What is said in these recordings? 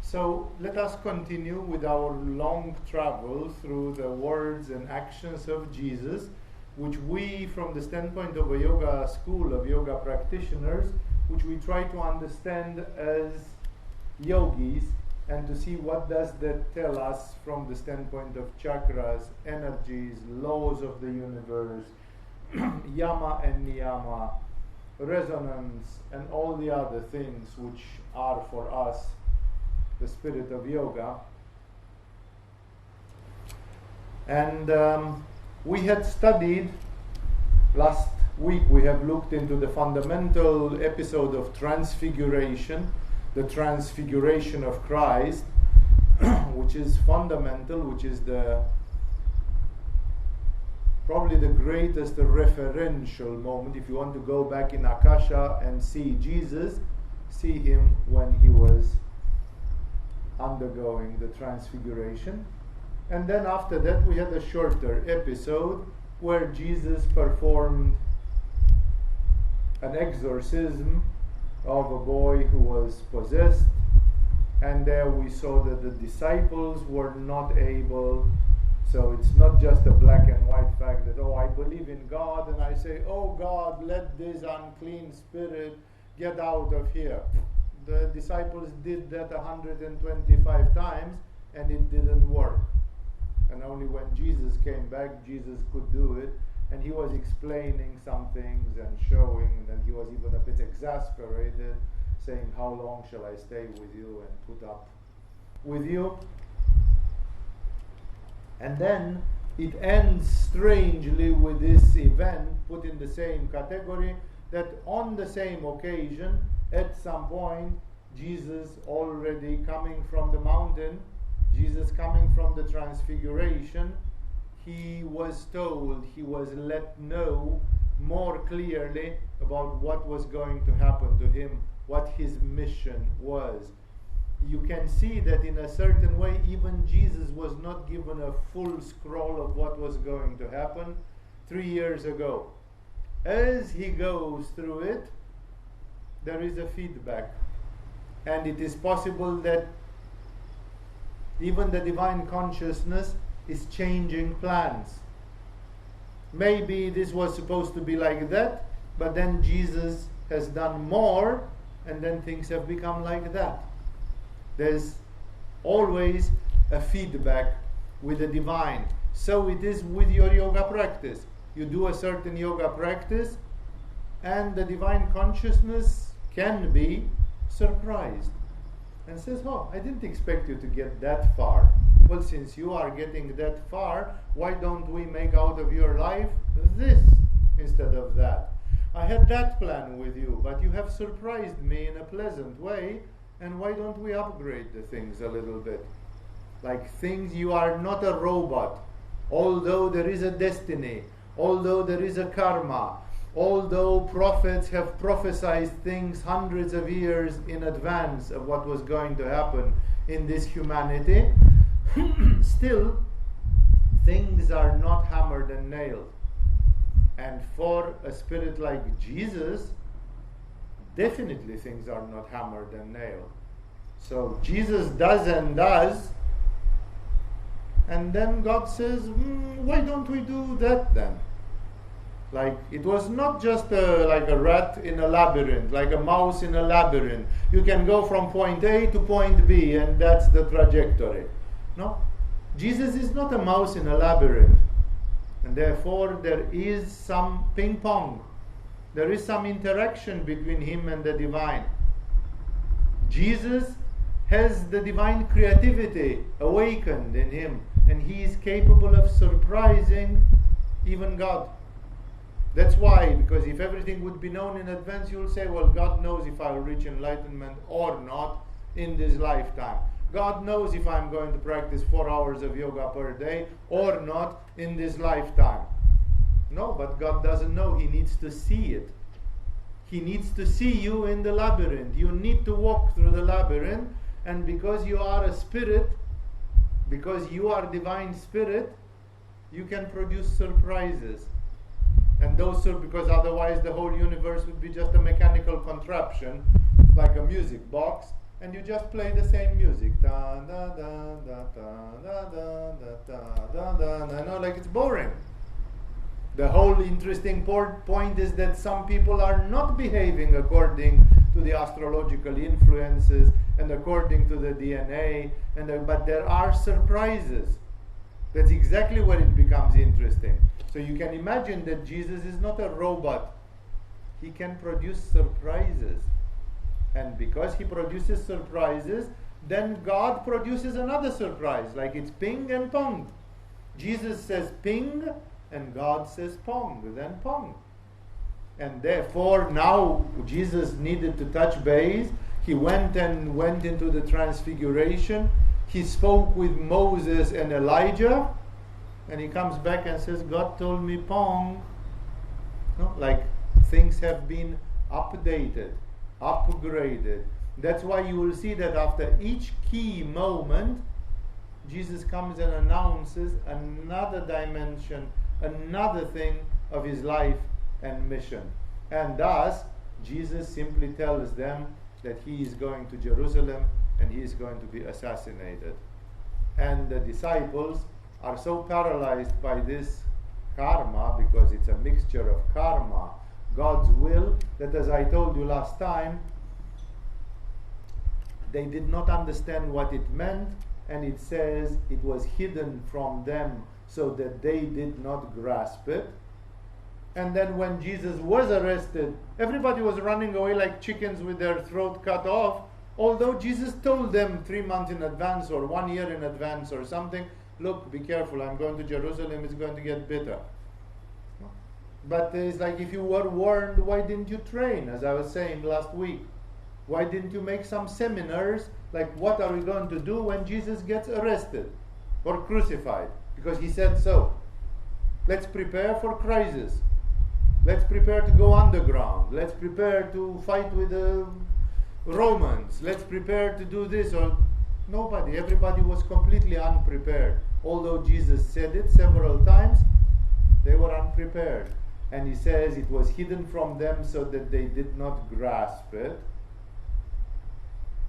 So let us continue with our long travel through the words and actions of Jesus, which we, from the standpoint of a yoga school of yoga practitioners, which we try to understand as yogis, and to see what does that tell us from the standpoint of chakras, energies, laws of the universe, yama and niyama, resonance, and all the other things which are for us the spirit of yoga. And we had studied last week, we have looked into the fundamental episode of Transfiguration, the Transfiguration of Christ, which is fundamental, which is probably the greatest referential moment. If you want to go back in Akasha and see Jesus, see him when he was undergoing the Transfiguration. And then after that we had a shorter episode where Jesus performed an exorcism of a boy who was possessed, and there we saw that the disciples were not able. So it's not just a black and white fact that, oh, I believe in God and I say, oh God, let this unclean spirit get out of here. The disciples did that 125 times and it didn't work. And only when Jesus came back, Jesus could do it. And he was explaining some things and showing, and then he was even a bit exasperated, saying, how long shall I stay with you and put up with you? And then it ends strangely with this event put in the same category, that on the same occasion, at some point, Jesus already coming from the mountain, Jesus coming from the Transfiguration, he was told, he was let know more clearly about what was going to happen to him, what his mission was. You can see that in a certain way, even Jesus was not given a full scroll of what was going to happen 3 years ago. As he goes through it, there is a feedback. And it is possible that even the divine consciousness is changing plans. Maybe this was supposed to be like that, but then Jesus has done more, and then things have become like that. There's always a feedback with the divine. So it is with your yoga practice. You do a certain yoga practice, and the divine consciousness can be surprised and says, oh, I didn't expect you to get that far. Well, since you are getting that far, why don't we make out of your life this instead of that? I had that plan with you, but you have surprised me in a pleasant way, and why don't we upgrade the things a little bit? Like things, you are not a robot. Although there is a destiny, although there is a karma, although prophets have prophesied things hundreds of years in advance of what was going to happen in this humanity, still things are not hammered and nailed. And for a spirit like Jesus, definitely things are not hammered and nailed. So Jesus does and does, and then God says, why don't we do that then? Like, it was not just like a rat in a labyrinth, like a mouse in a labyrinth. You can go from point A to point B, and that's the trajectory. No, Jesus is not a mouse in a labyrinth. And therefore there is some ping pong. There is some interaction between him and the divine. Jesus has the divine creativity awakened in him, and he is capable of surprising even God. That's why, because if everything would be known in advance, you'll say, well, God knows if I'll reach enlightenment or not in this lifetime. God knows if I'm going to practice 4 hours of yoga per day or not in this lifetime. No, but God doesn't know. He needs to see it. He needs to see you in the labyrinth. You need to walk through the labyrinth, and because you are a spirit, because you are divine spirit, you can produce surprises. And those are because otherwise the whole universe would be just a mechanical contraption, like a music box, and you just play the same music. Da, da, da, da, da, da, da, da, da, like it's boring. The whole interesting point is that some people are not behaving according to the astrological influences and according to the DNA, but there are surprises. That's exactly where it becomes interesting. So you can imagine that Jesus is not a robot. He can produce surprises. And because he produces surprises, then God produces another surprise, like it's ping and pong. Jesus says ping, and God says pong, then pong. And therefore now Jesus needed to touch base. He went into the Transfiguration. He spoke with Moses and Elijah, and he comes back and says, God told me pong. No? Like things have been updated, upgraded. That's why you will see that after each key moment, Jesus comes and announces another dimension, another thing of his life and mission. And thus, Jesus simply tells them that he is going to Jerusalem and he is going to be assassinated. And the disciples are so paralyzed by this karma, because it's a mixture of karma, God's will, that as I told you last time, they did not understand what it meant, and it says it was hidden from them so that they did not grasp it. And then when Jesus was arrested, everybody was running away like chickens with their throat cut off, although Jesus told them 3 months in advance or 1 year in advance or something, look, be careful, I'm going to Jerusalem, it's going to get bitter. But it's like, if you were warned, why didn't you train, as I was saying last week? Why didn't you make some seminars, like what are we going to do when Jesus gets arrested or crucified? Because he said so. Let's prepare for crisis. Let's prepare to go underground. Let's prepare to fight with the Romans. Let's prepare to do this. Or nobody, everybody was completely unprepared. Although Jesus said it several times, they were unprepared. And he says it was hidden from them so that they did not grasp it.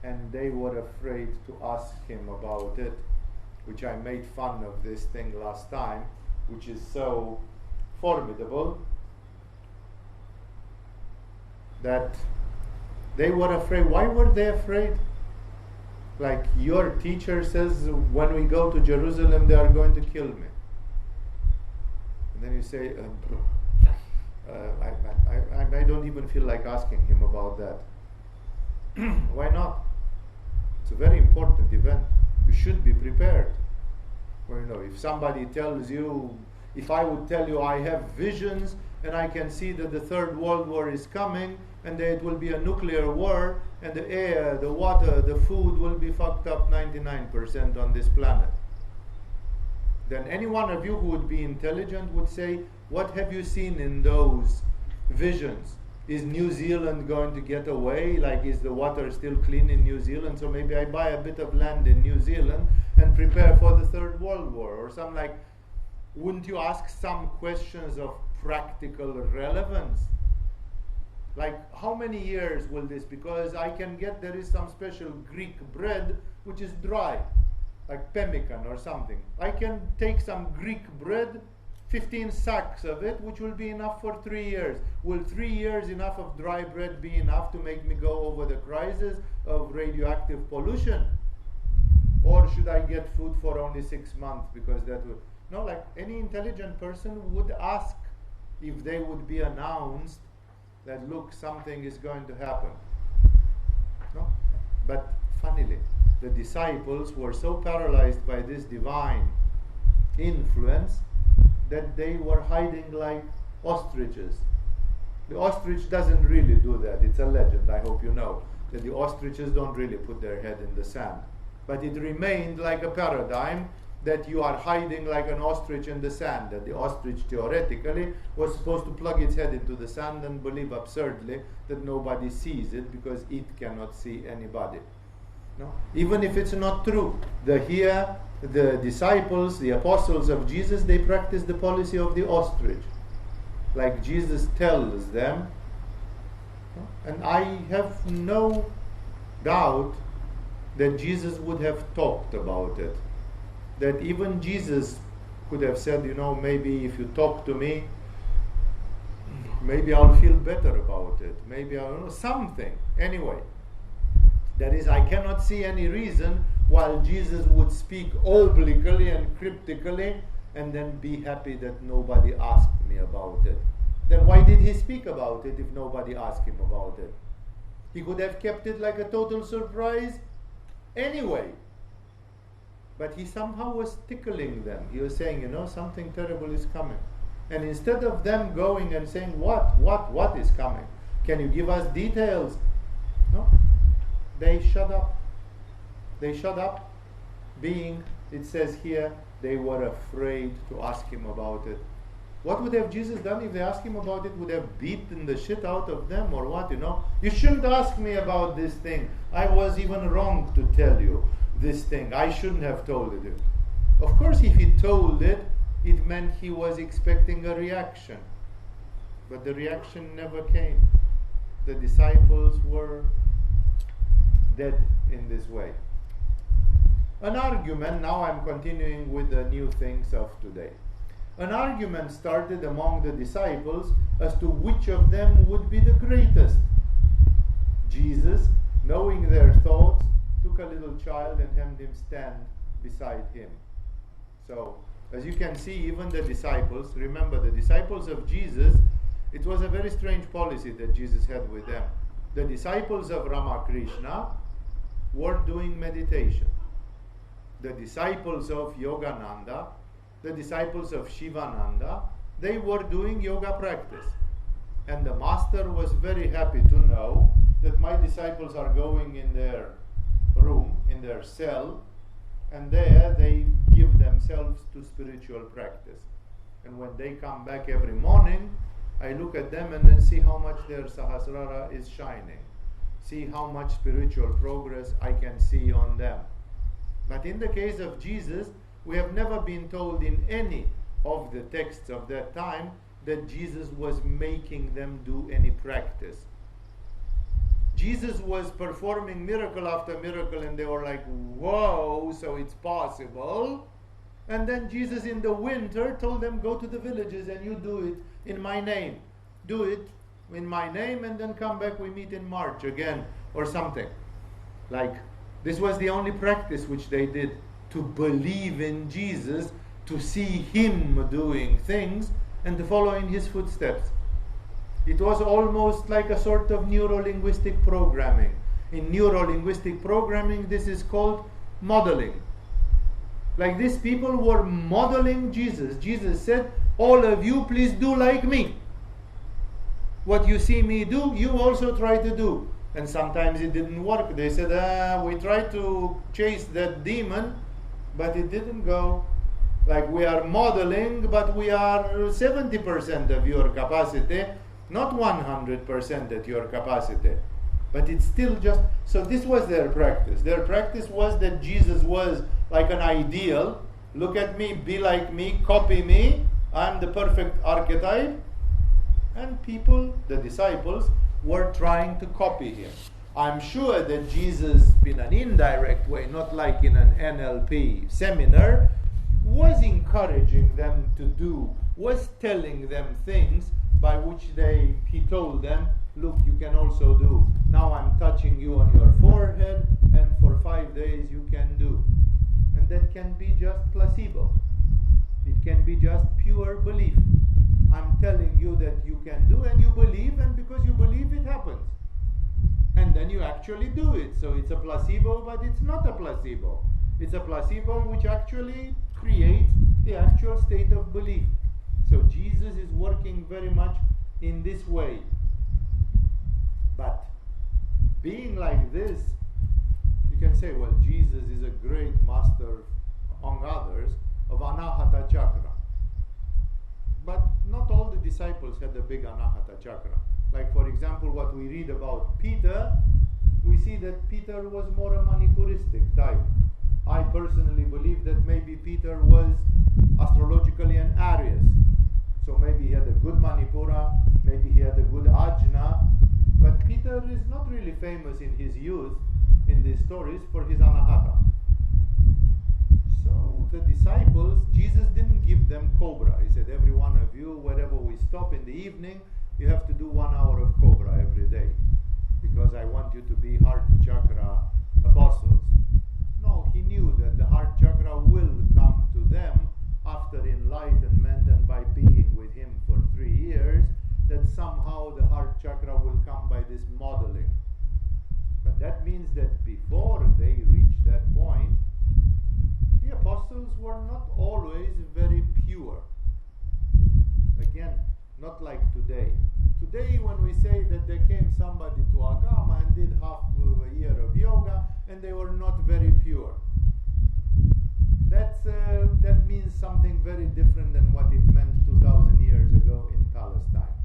And they were afraid to ask him about it, which I made fun of this thing last time, which is so formidable, that they were afraid. Why were they afraid? Like, your teacher says when we go to Jerusalem they are going to kill me. And then you say, I don't even feel like asking him about that. Why not? It's a very important event. You should be prepared. Well, if somebody tells you, if I would tell you I have visions and I can see that the Third World War is coming and that it will be a nuclear war and the air, the water, the food will be fucked up 99% on this planet, then any one of you who would be intelligent would say, what have you seen in those visions? Is New Zealand going to get away? Like, is the water still clean in New Zealand? So maybe I buy a bit of land in New Zealand and prepare for the Third World War. Or something like, wouldn't you ask some questions of practical relevance? Like, how many years will this? Because I can get, there is some special Greek bread which is dry, like pemmican or something. I can take some Greek bread, 15 sacks of it, which will be enough for 3 years. Will 3 years enough of dry bread be enough to make me go over the crisis of radioactive pollution? Or should I get food for only 6 months? Because that would, no, like any intelligent person would ask if they would be announced that, look, something is going to happen. No? But funnily, the disciples were so paralyzed by this divine influence that they were hiding like ostriches. The ostrich doesn't really do that. It's a legend, I hope you know, that the ostriches don't really put their head in the sand. But it remained like a paradigm that you are hiding like an ostrich in the sand, that the ostrich theoretically was supposed to plug its head into the sand and believe absurdly that nobody sees it because it cannot see anybody. No? Even if it's not true, the disciples, the apostles of Jesus, they practice the policy of the ostrich. Like Jesus tells them, and I have no doubt that Jesus would have talked about it. That even Jesus could have said, maybe if you talk to me, maybe I'll feel better about it. Maybe I'll know something. Anyway, that is, I cannot see any reason why Jesus would speak obliquely and cryptically and then be happy that nobody asked me about it. Then why did he speak about it if nobody asked him about it? He could have kept it like a total surprise anyway. But he somehow was tickling them. He was saying, something terrible is coming. And instead of them going and saying, what is coming? Can you give us details? No. They shut up. They shut up, being, it says here, they were afraid to ask him about it. What would have Jesus done if they asked him about it? Would have beaten the shit out of them or what? You shouldn't ask me about this thing. I was even wrong to tell you this thing. I shouldn't have told it. Of course, if he told it, it meant he was expecting a reaction. But the reaction never came. The disciples were dead in this way. An argument, now I'm continuing with the new things of today. An argument started among the disciples as to which of them would be the greatest. Jesus, knowing their thoughts, took a little child and had him stand beside him. So, as you can see, even the disciples, remember the disciples of Jesus, it was a very strange policy that Jesus had with them. The disciples of Ramakrishna were doing meditation. The disciples of Yogananda, the disciples of Shivananda, they were doing yoga practice. And the master was very happy to know that my disciples are going in their room, in their cell, and there they give themselves to spiritual practice. And when they come back every morning, I look at them and then see how much their Sahasrara is shining. See how much spiritual progress I can see on them. But in the case of Jesus, we have never been told in any of the texts of that time that Jesus was making them do any practice. Jesus was performing miracle after miracle and they were like, whoa, so it's possible. And then Jesus in the winter told them, go to the villages and you do it in my name. Do it in my name and then come back, we meet in March again or something. Like, this was the only practice which they did, to believe in Jesus, to see him doing things and to follow in his footsteps. It was almost like a sort of neuro-linguistic programming. In neuro-linguistic programming, this is called modeling. Like these people were modeling Jesus. Jesus said, all of you please do like me. What you see me do, you also try to do. And sometimes it didn't work. They said, we tried to chase that demon, but it didn't go. Like we are modeling, but we are 70% of your capacity, not 100% at your capacity. But it's still just, so this was their practice. Their practice was that Jesus was like an ideal. Look at me, be like me, copy me. I'm the perfect archetype. And people, the disciples, were trying to copy him. I'm sure that Jesus, in an indirect way, not like in an NLP seminar, was encouraging them to do, was telling them things by which he told them, look, you can also do. Now I'm touching you on your forehead, and for 5 days you can do. And that can be just placebo. It can be just pure belief. I'm telling you that you can do, and you believe, and because you believe, it happens. And then you actually do it. So it's a placebo, but it's not a placebo. It's a placebo which actually creates the actual state of belief. So Jesus is working very much in this way. But being like this, you can say, well, Jesus is a great master, among others, of Anahata chakra. But not all the disciples had the big Anahata chakra. Like, for example, what we read about Peter, we see that Peter was more a Manipuristic type. I personally believe that maybe Peter was astrologically an Aries. So maybe he had a good Manipura, maybe he had a good Ajna. But Peter is not really famous in his youth. in these stories for his anahata. So the disciples, Jesus didn't give them cobra. He said, every one of you, wherever we stop in the evening, you have to do 1 hour of cobra every day, because I want you to be heart chakra apostles. No, he knew that the heart chakra will come to them after enlightenment and by being with him for 3 years, that somehow the heart chakra will come by this modeling. But that means that before they reach that point, the apostles were not always very pure. Again, not like today. Today, when we say that there came somebody to Agama and did half a year of yoga and they were not very pure, that means something very different than what it meant 2,000 years ago in Palestine.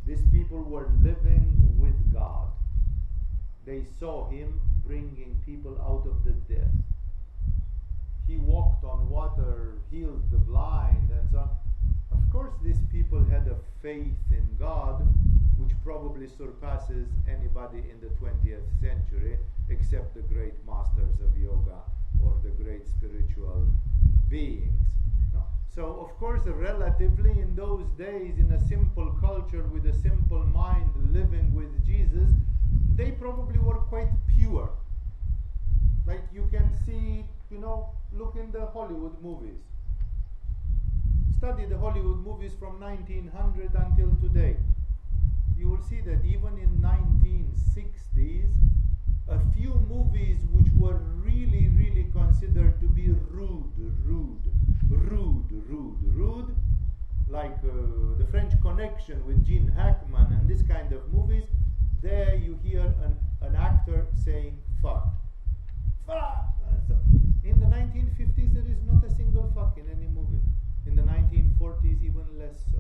These people were living with God. They saw him bringing people out of the death. He walked on water, healed the blind, and so on. Of course, these people had a faith in God which probably surpasses anybody in the 20th century, except the great masters of yoga or the great spiritual beings. No? So, of course, relatively in those days, in a simple culture with a simple mind living with Jesus, they probably were quite pure. Like you can see, look in the Hollywood movies. Study the Hollywood movies from 1900 until today. You will see that even in 1960s, a few movies which were really, really considered to be rude, like The French Connection with Gene Hackman and this kind of movies, there you hear an actor saying fuck. Fuck! So, in the 1950s there is not a single fuck in any movie. In the 1940s even less so.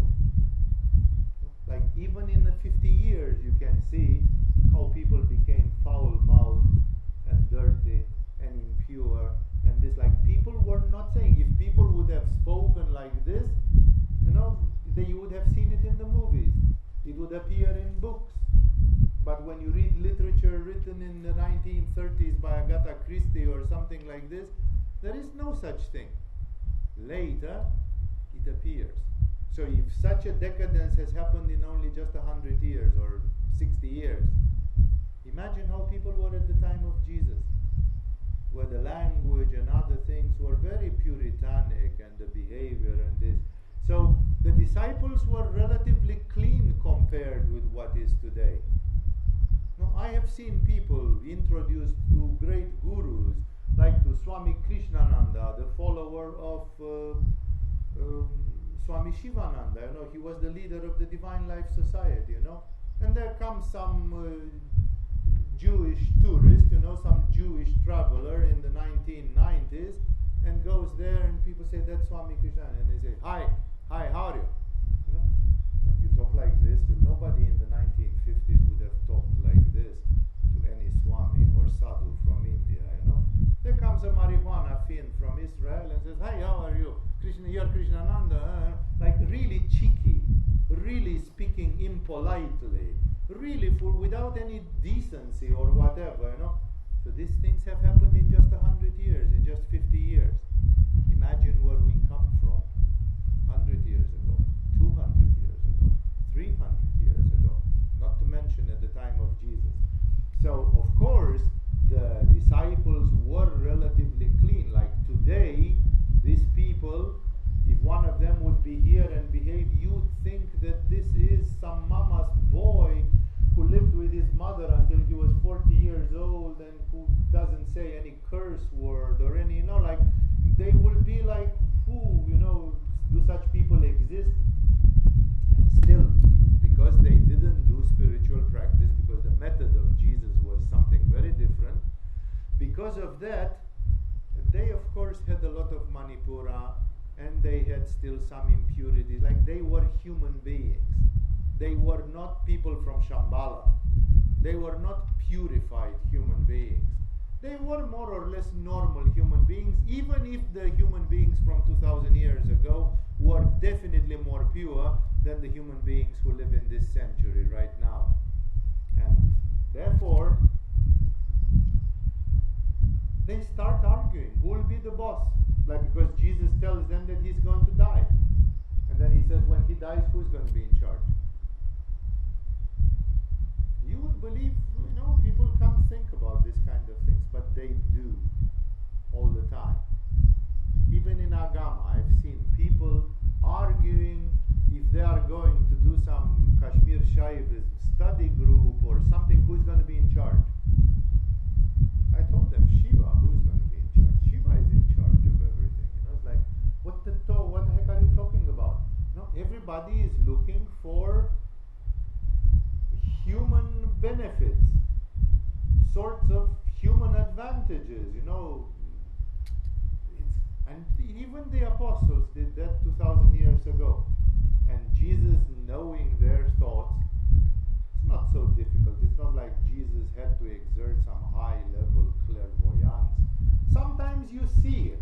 Like even in the 50 years you can see how people became foul-mouthed and dirty and impure and this, like people were not saying. If people would have spoken like this, you would have seen it in the movies. It would appear in books. But when you read literature written in the 1930s by Agatha Christie or something like this, there is no such thing. Later, it appears. So if such a decadence has happened in only just 100 years or 60 years, imagine how people were at the time of Jesus, where the language and other things were very puritanic and the behavior and this. So the disciples were relatively clean compared with what is today. No, I have seen people introduced to great gurus, like to Swami Krishna Nanda, the follower of Swami Shivananda. He was the leader of the Divine Life Society. And there comes some Jewish tourist, some Jewish traveler in the 1990s, and goes there, and people say, "That's Swami Krishna," and they say, "Hi, how are you?" You talk like this, but nobody in the 1950s would have talked like this to any Swami or Sadhu from India, There comes a marijuana fiend from Israel and says, "Hi, how are you? You're Krishna Nanda." Like really cheeky, really speaking impolitely, really without any decency or whatever, So these things have happened in just 100 years, in just 50 years. Imagine where we come from 100 years ago, 200 years ago, 300 years ago, not to mention at the time of Jesus. So, of course, the disciples were relatively clean. Like today, these people, if one of them would be here and behave, you'd think that this is some mama's boy who lived with his mother until he was 40 years old and who doesn't say any curse word or any, like they will be like, who, do such people exist? Still, because they didn't do spiritual practice, because the method of Jesus was something very different, because of that, they of course had a lot of manipura and they had still some impurities. Like they were human beings. They were not people from Shambhala. They were not purified human beings. They were more or less normal human beings, even if the human beings from 2,000 years ago were definitely more pure than the human beings who live in this century right now. And therefore, they start arguing. Who will be the boss? Like, because Jesus tells them that he's going to die. And then he says, when he dies, who's going to be in charge? You would believe, people can't think about this kind of things, but they do all the time. Even in Agama, I've seen people arguing if they are going to do some Kashmir Shaivism study group or something, who's going to be in charge? I told them, Shiva, who's going to be in charge? Shiva is in charge of everything. It's like, what the heck are you talking about? No, everybody is looking for human benefits, sorts of human advantages, and even the apostles did that 2,000 years ago. And Jesus, knowing their thoughts, it's not so difficult. It's not like Jesus had to exert some high-level clairvoyance. Sometimes you see it.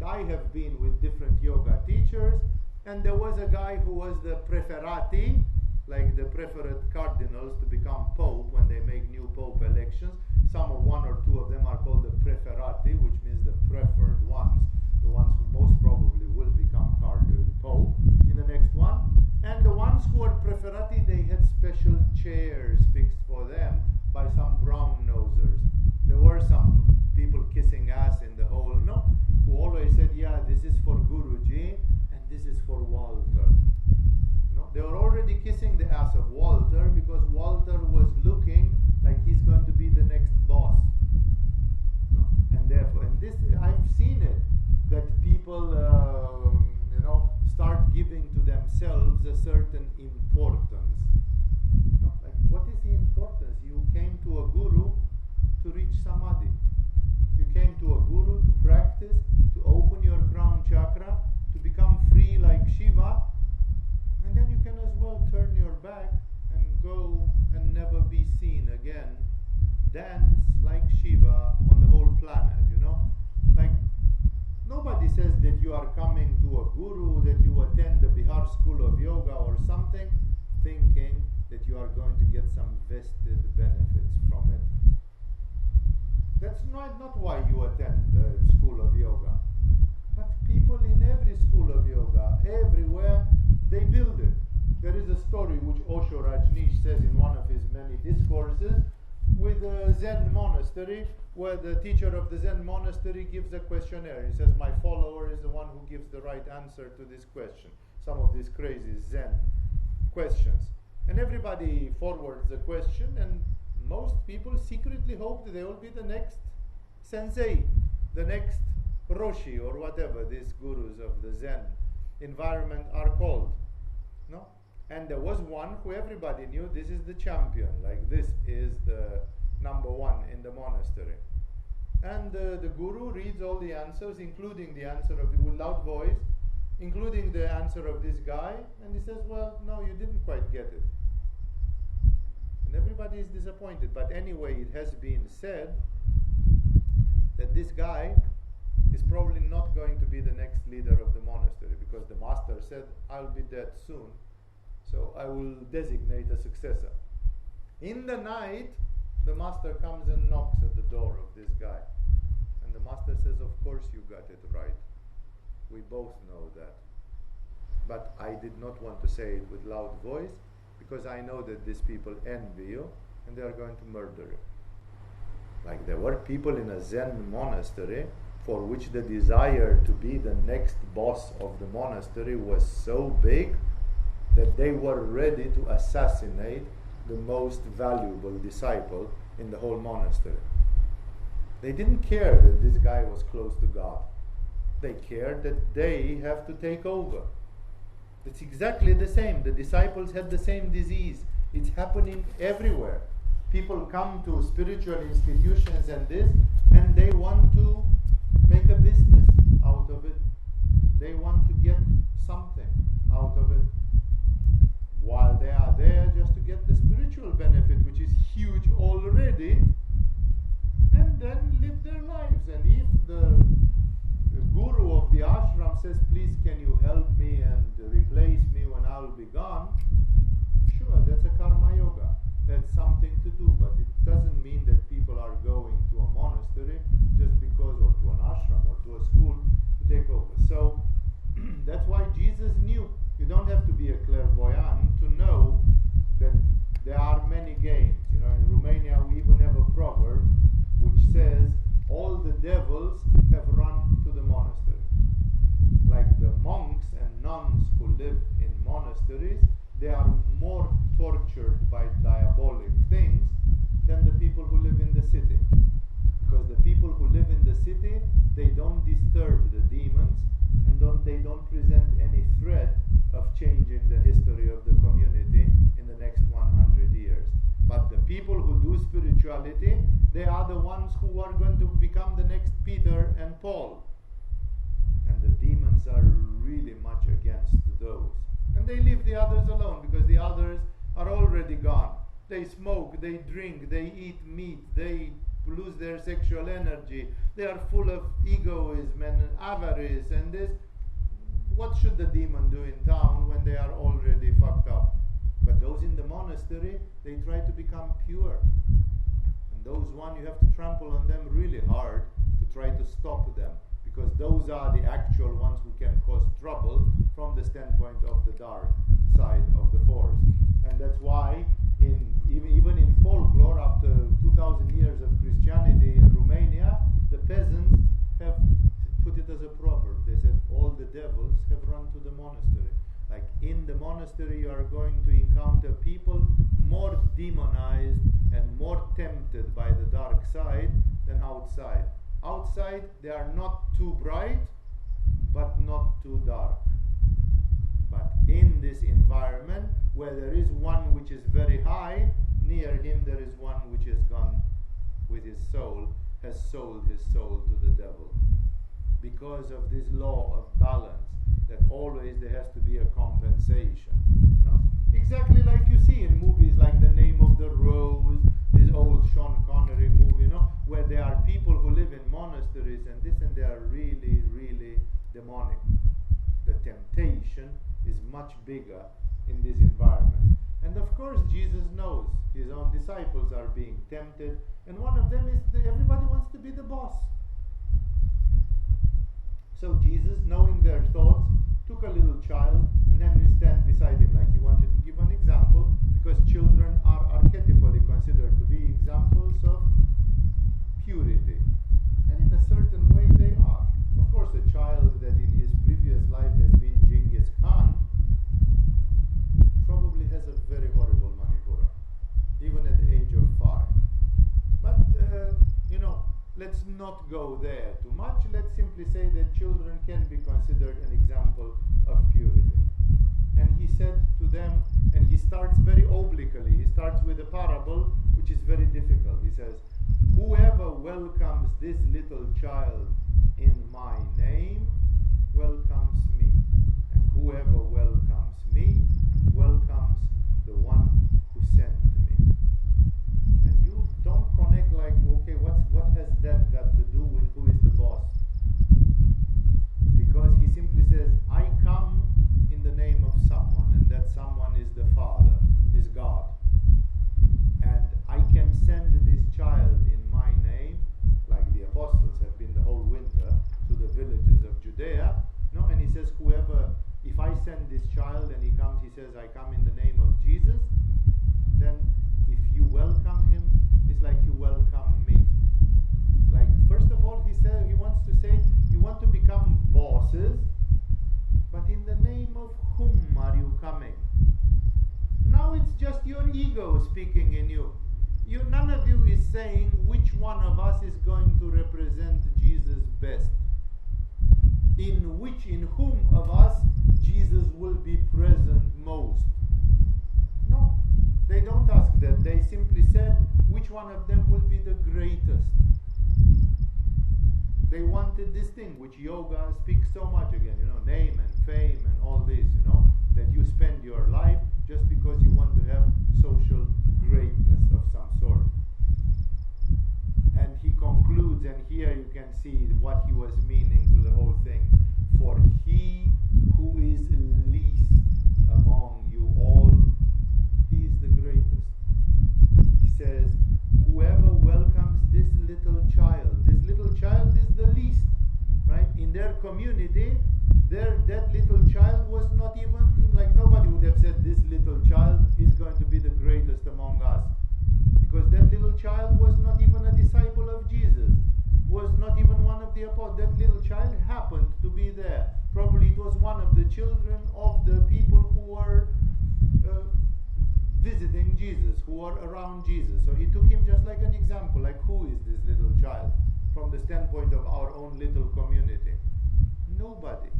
I have been with different yoga teachers, and there was a guy who was the preferati, like the preferred cardinals to become pope when they make new pope elections. One or two of them are called the preferati, which means the preferred ones, the ones who most probably will become pope in the next one. And the ones who are preferati, they had special chairs fixed for them by some brown nosers. There were some people kissing ass in the hall, who always said, yeah, this is for Guruji and this is for Walter. They were already kissing the ass of Walter because Walter was looking like he's going to be the next boss. And therefore, I've seen it, that people, start giving to themselves a certain importance. Like, what is the importance? You came to a guru to reach samadhi. You came to a guru to practice, to open your crown chakra, to become free like Shiva. And then you can as well turn your back and go and never be seen again. Dance like Shiva on the whole planet, Like, nobody says that you are coming to a guru, that you attend the Bihar School of Yoga or something, thinking that you are going to get some vested benefits from it. That's not why you attend the School of Yoga. But people in every school of yoga, everywhere, they build it. There is a story which Osho Rajneesh says in one of his many discourses with a Zen monastery, where the teacher of the Zen monastery gives a questionnaire. He says, my follower is the one who gives the right answer to this question. Some of these crazy Zen questions. And everybody forwards the question, and most people secretly hope that they will be the next sensei, the next Roshi, or whatever these gurus of the Zen environment are called. And there was one who everybody knew, this is the champion, like this is the number one in the monastery. And the guru reads all the answers, including the answer with loud voice, including the answer of this guy, and he says, well, no, you didn't quite get it. And everybody is disappointed. But anyway, it has been said that this guy is probably not going to be the next leader of the monastery, because the master said, I'll be dead soon, so I will designate a successor. In the night, the master comes and knocks at the door of this guy. And the master says, of course you got it right. We both know that. But I did not want to say it with loud voice, because I know that these people envy you and they are going to murder you. Like, there were people in a Zen monastery for which the desire to be the next boss of the monastery was so big that they were ready to assassinate the most valuable disciple in the whole monastery. They didn't care that this guy was close to God. They cared that they have to take over. It's exactly the same. The disciples had the same disease. It's happening everywhere. People come to spiritual institutions and they want to make a business out of it. They want to get something out of it, while they are there just to get the spiritual benefit, which is huge already, and then live their lives. And if the guru of the ashram says, please can you help me and replace me when I will be gone, sure, that's a karma yoga. That's something to do, but it doesn't mean that people are going to a monastery monastery just because, or to an ashram or to a school to take over. So that's why Jesus knew. You don't have to be a clairvoyant to know that there are many games. You know, in Romania we even have a proverb which says all the devils have run to the monastery. Like the monks and nuns who live in monasteries, they are more tortured by diabolic things than the people who live in the city. Because the people who live in the city, they don't disturb the demons and they don't present any threat of changing the history of the community in the next 100 years. But the people who do spirituality, they are the ones who are going to become the next Peter and Paul. And the demons are really much against those. And they leave the others alone because the others are already gone. They smoke, they drink, they eat meat, they lose their sexual energy, they are full of egoism and avarice and this. What should the demon do in town when they are already fucked up? But those in the monastery, they try to become pure. And those you have to trample on them really hard to try to stop them. Because those are the actual ones who can cause trouble from the standpoint of the dark side of the force. And that's why even in folklore, after 2000 years of Christianity in Romania, the peasants have put it as a proverb. They said all the devils have run to the monastery. Like in the monastery you are going to encounter people more demonized and more tempted by the dark side than outside. Outside they are not too bright but not too dark. But in this environment where there is one which is very high, near him there is one which has gone with his soul, has sold his soul to the devil. Because of this law of balance, that always there has to be a compensation. No? Exactly like you see in movies like The Name of the Rose, this old Sean Connery movie, where there are people who live in monasteries and this, and they are really, really demonic. The temptation is much bigger in this environment. And of course Jesus knows his own disciples are being tempted, and one of them is everybody wants to be the boss. So Jesus, knowing their thoughts, took a little child and had him stand beside him, like he wanted to give an example, because children are archetypally considered to be examples of purity. And in a certain way they are. Of course, a child that in his previous life has been Genghis Khan probably has a very horrible manipura, even at the age of 5. But, let's not go there too much. Let's simply say that children can be considered an example of purity. And he said to them, and he starts very obliquely, he starts with a parable which is very difficult. He says, whoever welcomes this little child in my name welcomes me. And whoever welcomes me welcomes the one who sent me. And you don't connect like, okay, what has that got to do with who is the boss? Because he simply says, I come in the name of someone, and that someone is the Father, is God. And I can send this child in my name, like the apostles have been the whole winter to the villages of Judea. No, and he says, whoever, if I send this child and he comes, he says, I come in the name of Jesus, then if you welcome him, it's like you welcome me. Like, first of all, he wants to say, you want to become bosses, but in the name of whom are you coming? Now it's just your ego speaking in you. None of you is saying which one of us is going to represent Jesus best. In whom of us Jesus will be present most. No, they don't ask that. They simply said which one of them will be the greatest. They wanted this thing which yoga speaks so much again, name and fame and all this, that you spend your life just because you want to have social greatness of some sort. And he concludes, and here you can see what he was meaning through the whole thing. For he who is least among you all, he is the greatest. He says, whoever welcomes this little child, community, that little child was not even, like, nobody would have said this little child is going to be the greatest among us. Because that little child was not even a disciple of Jesus, was not even one of the apostles. That little child happened to be there. Probably it was one of the children of the people who were visiting Jesus, who were around Jesus. So he took him just like an example, like, who is this little child from the standpoint of our own little community? Nobody.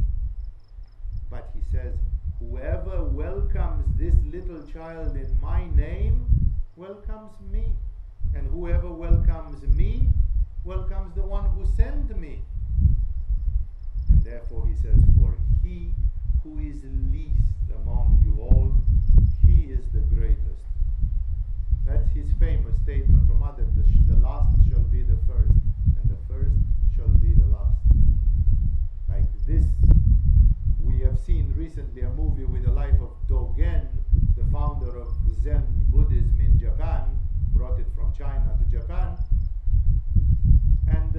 But he says, whoever welcomes this little child in my name welcomes me, and whoever welcomes me welcomes the one who sent me. And therefore he says, for he who is least among you all, he is the greatest. That's his famous statement from others: the last shall be the first, and the first shall be the last. Like this, we have seen recently a movie with the life of Dogen, the founder of Zen Buddhism in Japan, brought it from China to Japan. And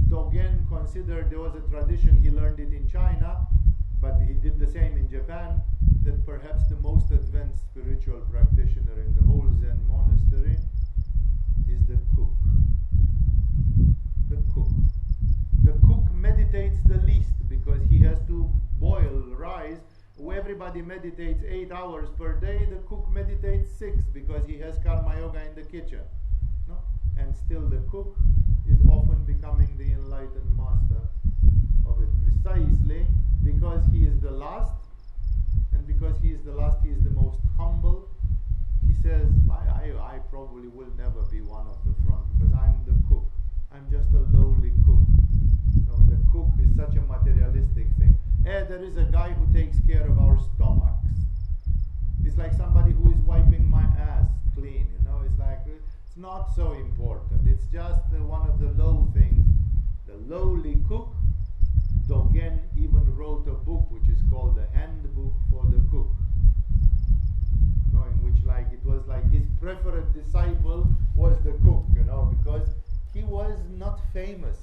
Dogen considered, there was a tradition, he learned it in China, but he did the same in Japan, that perhaps the most advanced spiritual practitioner in the whole Zen monastery is the cook. The cook. The cook meditates the least because he has to boil rice. Everybody meditates 8 hours per day. The cook meditates 6 because he has karma yoga in the kitchen. No? And still the cook is often becoming the enlightened master of it, precisely because he is the last, and because he is the last, he is the most humble. He says, I probably will never be one of the front because I'm the cook. I'm just a lowly cook. No, the cook is such a materialistic thing. There is a guy who takes care of our stomachs. It's like somebody who is wiping my ass clean, you know. It's like, it's not so important. It's just one of the low things. The lowly cook. Dogen even wrote a book which is called the Handbook for the Cook. No, in which, like, it was like his preferred disciple was the cook, you know, because he was not famous.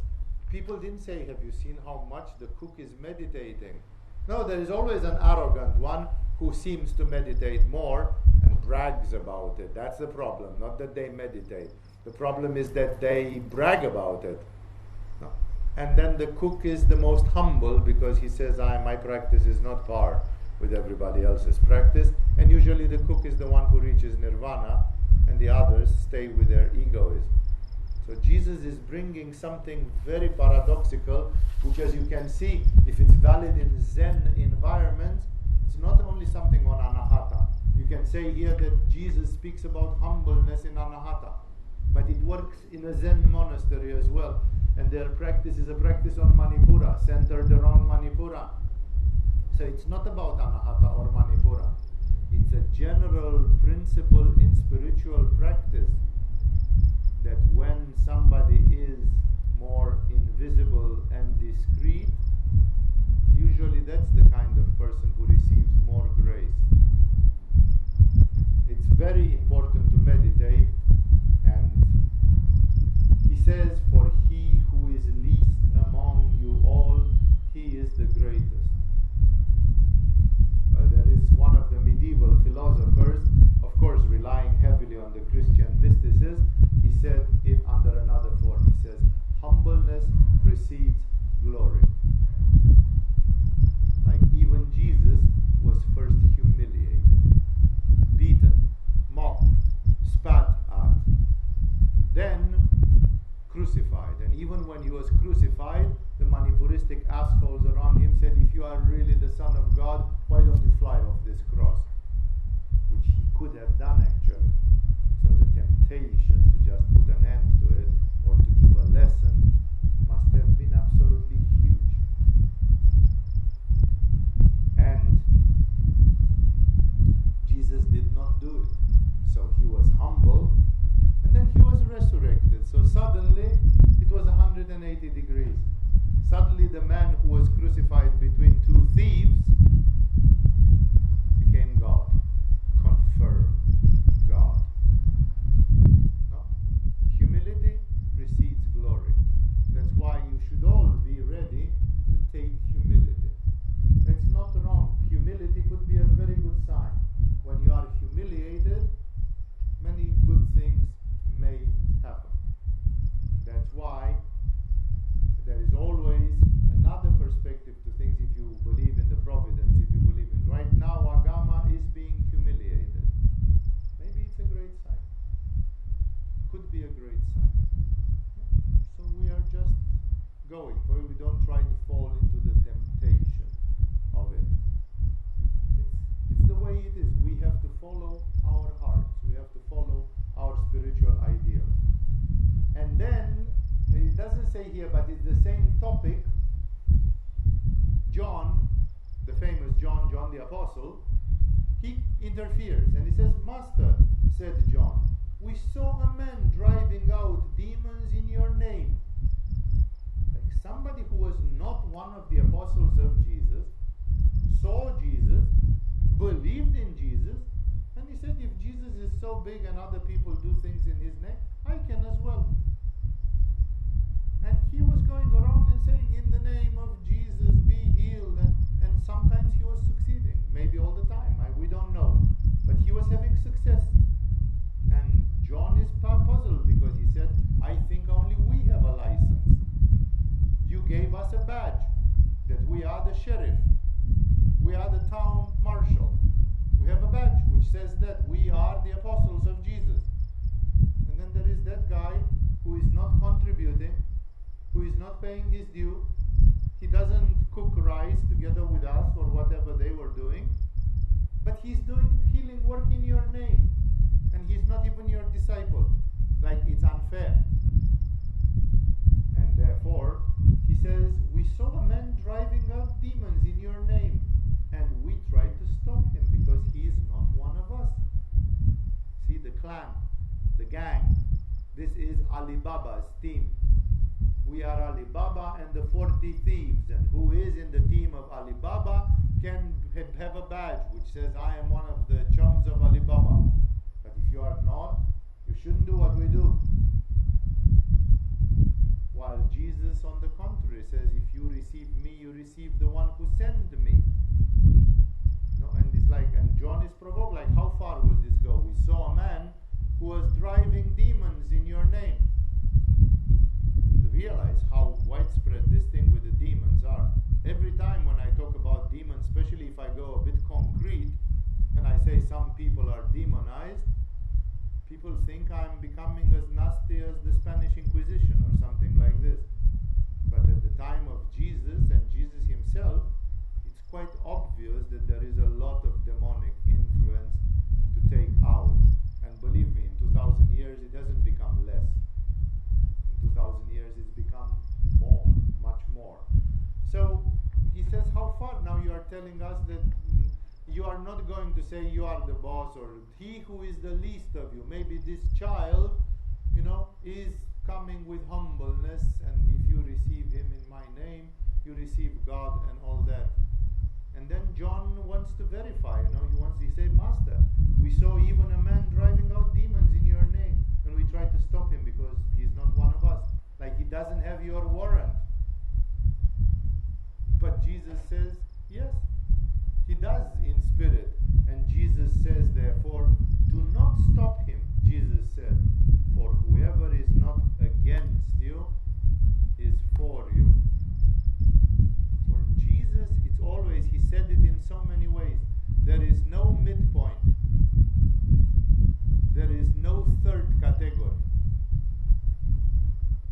People didn't say, have you seen how much the cook is meditating? No, there is always an arrogant one who seems to meditate more and brags about it. That's the problem, not that they meditate. The problem is that they brag about it. No. And then the cook is the most humble because he says, my practice is not par with everybody else's practice. And usually the cook is the one who reaches nirvana and the others stay with their egoism. So Jesus is bringing something very paradoxical, which, as you can see, if it's valid in Zen environments, it's not only something on anahata. You can say here that Jesus speaks about humbleness in anahata, but it works in a Zen monastery as well. And their practice is a practice on Manipura, centered around Manipura. So it's not about anahata or Manipura. It's a general principle in spiritual practice that when somebody is more invisible and discreet, usually that's the kind of person who receives more grace. It's very important to meditate, and he says, for he who is least among you all, he is the greatest. There is one of the medieval philosophers, of course relying heavily on the Christian mysticism. He said it under another form. He says, humbleness precedes glory. Like even Jesus was first humiliated, beaten, mocked, spat at, then crucified. And even when he was crucified, the Manipuristic assholes around him said, if you are really the Son of God, why don't you fly off this cross? Which he could have done actually. So the temptation to just put an end to it or to give a lesson must have been absolutely huge. And Jesus did not do it. So he was humble, and then he was resurrected. So suddenly it was 180 degrees. Suddenly the man who was crucified between two thieves became God, confirmed God. No? Humility precedes glory. That's why you should all be ready to take humility. John, the famous John the Apostle, he interferes and he says, "Master," said John, "we saw a man driving out demons in your name." Like somebody who was not one of the apostles of Jesus, saw Jesus, believed in Jesus, and he said, if Jesus is so big and other people do things in his name, I can as well. And he was going around and saying, "In the name of Jesus, be healed." And sometimes he was succeeding, maybe all the time, we don't know. But he was having success. And John is puzzled because he said, "I think only we have a license. You gave us a badge that we are the sheriff. We are the town marshal. We have a badge which says that we are the apostles of Jesus." And then there is that guy who is not contributing, who is not paying his due. He doesn't cook rice together with us or whatever they were doing, but he's doing healing work in your name, and he's not even your disciple. Like, it's unfair. And therefore he says, "We saw a man driving out demons in your name, and we tried to stop him because he is not one of us." See, the clan, the gang. This is Alibaba's team. We are Alibaba and the 40 thieves, and who is in the team of Alibaba can have a badge which says, "I am one of the chums of Alibaba." But if you are not, you shouldn't do what we do. While Jesus, on the contrary, says, "If you receive me, you receive the one who sent me." No, and it's like, and John is provoked, like, how far will this go? We saw a man who was driving demons in your name. Realize how widespread this thing with the demons are. Every time when I talk about demons, especially if I go a bit concrete and I say some people are demonized, people think I'm becoming as nasty as the Spanish Inquisition or something like this. But at the time of Jesus and Jesus himself, it's quite obvious that there is a lot of demonic influence to take out. And believe me, in 2000 years it hasn't become less. 2,000 years it's become more, much more. So he says, how far? Now you are telling us that you are not going to say you are the boss, or he who is the least of you. Maybe this child, is coming with humbleness, and if you receive him in my name, you receive God and all that. And then John wants to verify, he said, "Master, we saw even a man driving out demons in your name, and we tried to stop him because he's not one of us." Like, he doesn't have your warrant. But Jesus says, yes, he does in spirit. And Jesus says, therefore, do not stop him, Jesus said, for whoever is not against you is for you. For Jesus, it's always, he said it in so many ways, there is no midpoint. There is no third category.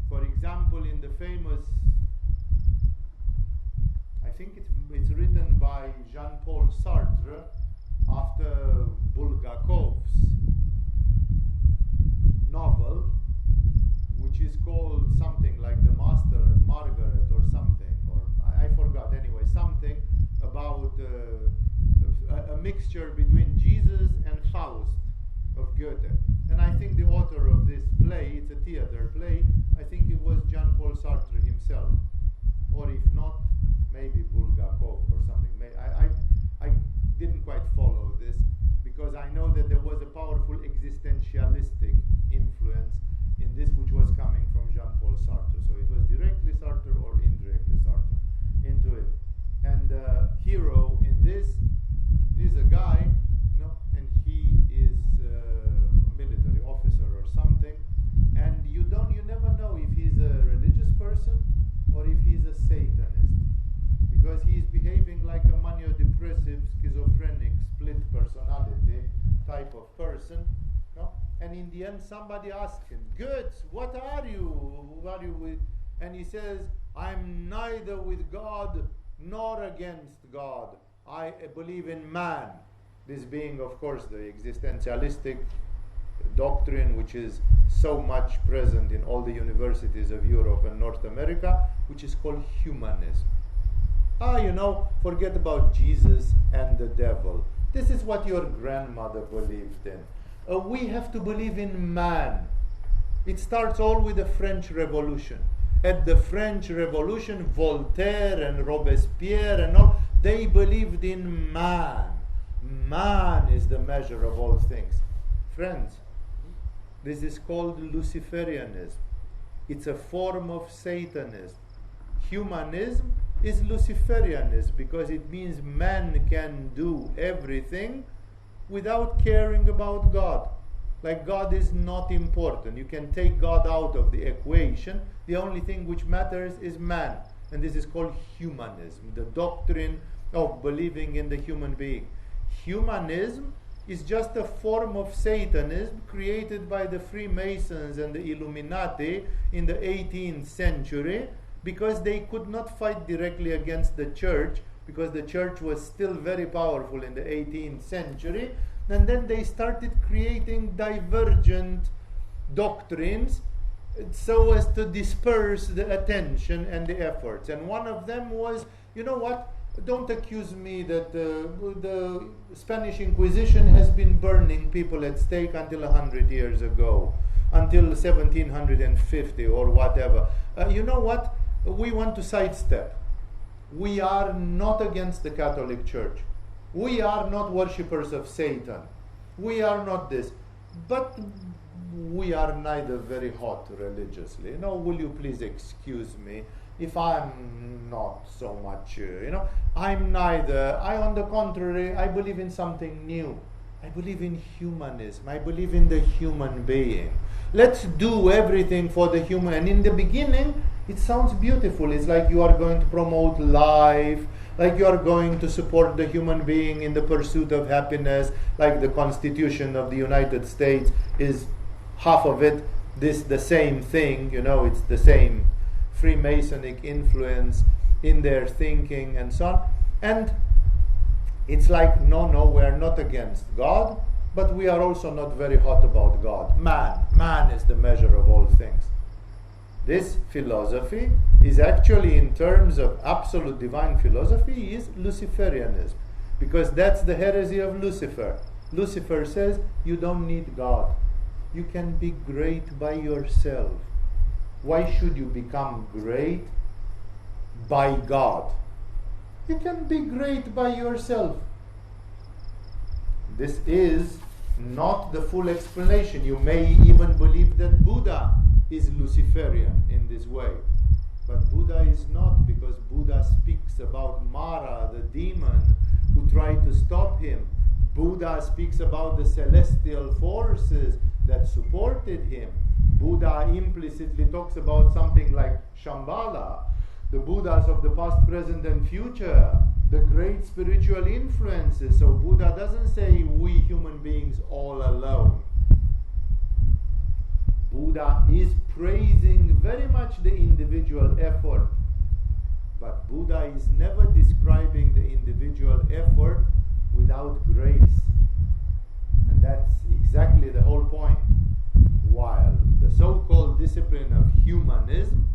For example, in the famous, I think it's written by Jean-Paul Sartre after Bulgakov's novel, which is called something like The Master and Margaret or something, or I forgot, anyway, something about a mixture between Jesus and Faust of Goethe. And I think the author of this play, it's a theater play, I think it was Jean-Paul Sartre himself, or if not, maybe Bulgakov or something. I didn't quite follow this, because I know that there was a powerful existentialistic influence in this, which was coming from Jean-Paul Sartre. So it was directly Sartre or indirectly Sartre into it. And the hero in this is a guy, and he is a military officer or something, and you never know if he's a religious person or if he's a Satanist, because he's behaving like a manio-depressive, schizophrenic, split personality type of person, and in the end somebody asks him, "Good, what are you? Who are you with?" And he says, "I'm neither with God nor against God. I believe in man." This being, of course, the existentialistic doctrine which is so much present in all the universities of Europe and North America, which is called Humanism. Forget about Jesus and the devil. This is what your grandmother believed in. We have to believe in man. It starts all with the French Revolution. At the French Revolution, Voltaire and Robespierre and all, they believed in man. Man is the measure of all things. Friends, this is called Luciferianism. It's a form of Satanism. Humanism is Luciferianism because it means man can do everything without caring about God. Like God is not important. You can take God out of the equation. The only thing which matters is man. And this is called humanism, the doctrine of believing in the human being. Humanism is just a form of Satanism created by the Freemasons and the Illuminati in the 18th century because they could not fight directly against the church because the church was still very powerful in the 18th century. And then they started creating divergent doctrines so as to disperse the attention and the efforts. And one of them was, don't accuse me that the Spanish Inquisition has been burning people at stake until 100 years ago, until 1750 or whatever. We want to sidestep. We are not against the Catholic Church. We are not worshippers of Satan. We are not this. But we are neither very hot religiously. Will you please excuse me if I'm not so much, I'm neither. On the contrary, I believe in something new. I believe in humanism. I believe in the human being. Let's do everything for the human. And in the beginning, it sounds beautiful. It's like you are going to promote life, like you are going to support the human being in the pursuit of happiness, like the Constitution of the United States is half of it, the same thing, it's the same Freemasonic influence in their thinking and so on. And it's like, no, we're not against God, but we are also not very hot about God. Man is the measure of all things. This philosophy is actually, in terms of absolute divine philosophy, is Luciferianism, because that's the heresy of Lucifer. Lucifer says you don't need God. You can be great by yourself. Why should you become great by God? You can be great by yourself. This is not the full explanation. You may even believe that Buddha is Luciferian in this way. But Buddha is not, because Buddha speaks about Mara, the demon, who tried to stop him. Buddha speaks about the celestial forces that supported him. Buddha implicitly talks about something like Shambhala, the Buddhas of the past, present, and future, the great spiritual influences. So Buddha doesn't say we human beings all alone. Buddha is praising very much the individual effort, but Buddha is never describing the individual effort without grace. And that's exactly the whole point. While the so-called discipline of humanism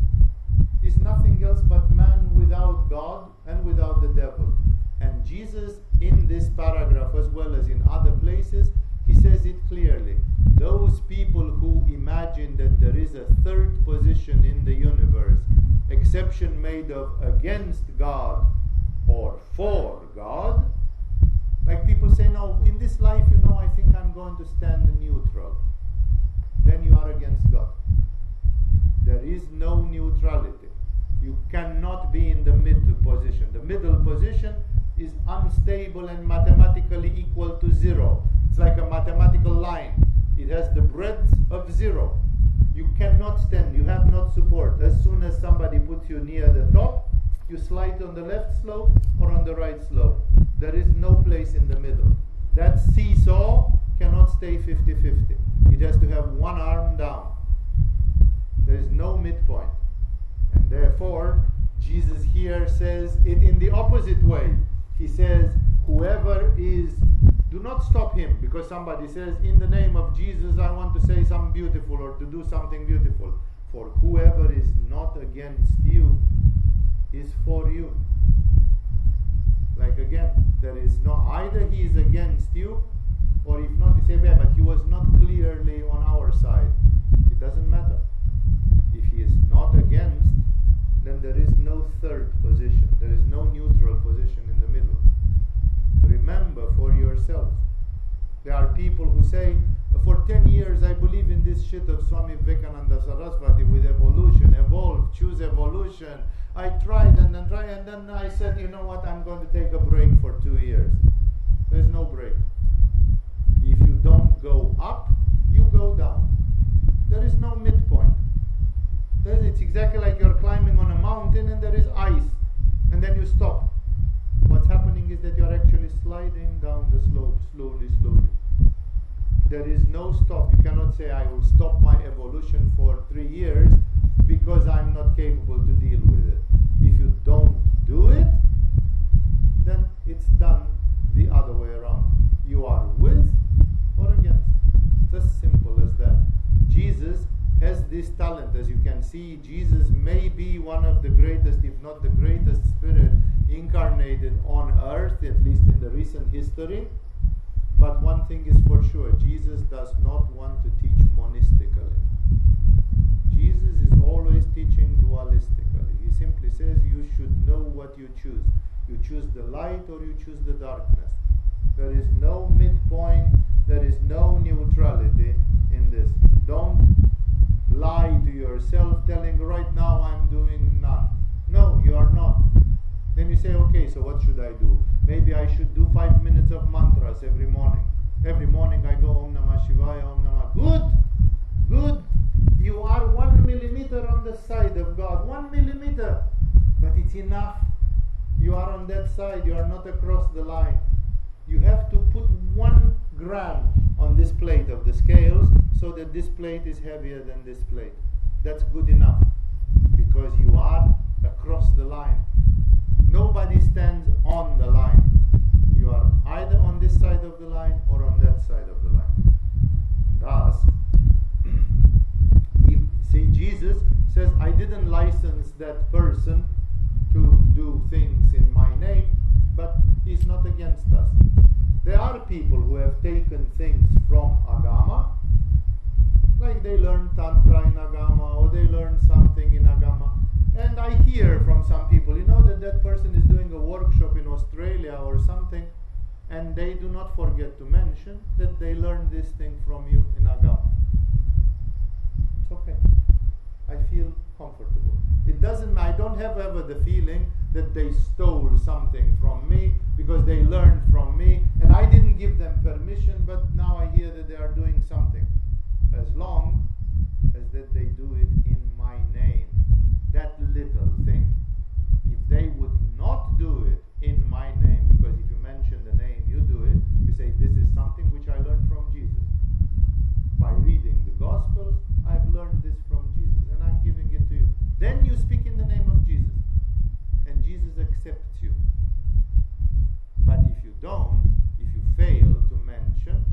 is nothing else but man without God and without the devil. And Jesus, in this paragraph as well as in other places, he says it clearly. Those people who imagine that there is a third position in the universe, exception made of against God or for God, like people say, no, in this life, I think I'm going to stand neutral. Then you are against God. There is no neutrality. You cannot be in the middle position. The middle position is unstable and mathematically equal to zero. It's like a mathematical line. It has the breadth of zero. You cannot stand. You have not support. As soon as somebody puts you near the top, you slide on the left slope or on the right slope. There is no place in the middle. That seesaw cannot stay 50-50. It has to have one arm down. There is no midpoint. And therefore, Jesus here says it in the opposite way. He says, whoever is, do not stop him because somebody says, in the name of Jesus, I want to say something beautiful or to do something beautiful. For whoever is not against you is for you. is not, either he is against you, or if not, you say, yeah, but he was not clearly on our side. It doesn't matter. If he is not against, then there is no third position. There is no neutral position in the middle. Remember for yourselves. There are people who say, for 10 years I believe in this shit of Swami Vivekananda Saraswati with evolution, evolve, choose evolution. I tried and then I said, you know what, I'm going to take a break for 2 years. There's no break. If you don't go up, you go down. There is no midpoint. It's exactly like you're climbing on a mountain and there is ice, and then you stop. What's happening is that you're actually sliding down the slope slowly. There is no stop. You cannot say, I will stop my evolution for 3 years because I'm not capable to deal with it. If you don't do it, then it's done the other way around. You are with or against. It's as simple as that. Jesus has this talent. As you can see, Jesus may be one of the greatest, if not the greatest spirit incarnated on earth, at least in the recent history. But one thing is for sure, Jesus does not want to teach monistically. Jesus is always teaching dualistically. He simply says you should know what you choose. You choose the light or you choose the darkness. There is no midpoint, there is no neutrality in this. Don't lie to yourself telling right now I'm doing none. No, you are not. Then you say, okay, so what should I do? Maybe I should do 5 minutes of mantras every morning. Every morning I go Om Namah Shivaya, Om Namah. Good. You are 1 millimeter on the side of God. 1 millimeter. But it's enough. You are on that side. You are not across the line. You have to put 1 gram on this plate of the scales so that this plate is heavier than this plate. That's good enough. Because you are across the line. Nobody stands on the line. You are either on this side of the line or on that side of the line. Thus, Jesus says, I didn't license that person to do things in my name, but he's not against us. There are people who have taken things from Agama, like they learn Tantra in Agama, or they learn something in Agama. And I hear from some people, that person is doing a workshop in Australia or something, and they do not forget to mention that they learned this thing from you in Agama. It's okay. I feel comfortable. I don't have ever the feeling that they stole something from me because they learned from me and I didn't give them permission, but now I hear that they are doing something. As long as that they do it in my name. That little thing. If they would not do it in my name, because if you mention the name, you do it, you say, this is something which I learned from Jesus. By reading the Gospels, I've learned this from Jesus, and I'm giving it to you. Then you speak in the name of Jesus, and Jesus accepts you. But if you don't, if you fail to mention,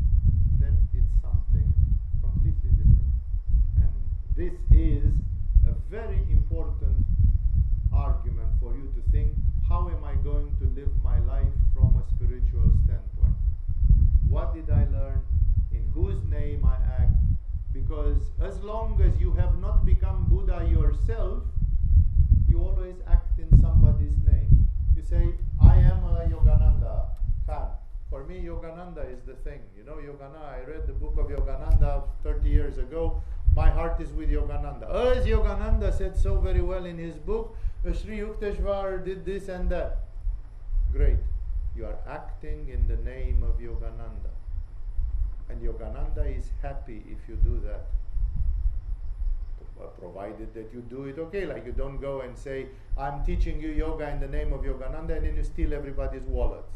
then it's something completely different. And this is a very important argument for you to think, how am I going to live my life from a spiritual standpoint? What did I learn? In whose name I act? Because as long as you have not become Buddha yourself, you always act in somebody's name. You say, I am a Yogananda fan. For me, Yogananda is the thing. Yogananda, I read the book of Yogananda 30 years ago. My heart is with Yogananda. As Yogananda said so very well in his book, Sri Yukteswar did this and that. Great. You are acting in the name of Yogananda. And Yogananda is happy if you do that. Provided that you do it okay. Like you don't go and say, I'm teaching you yoga in the name of Yogananda, and then you steal everybody's wallets.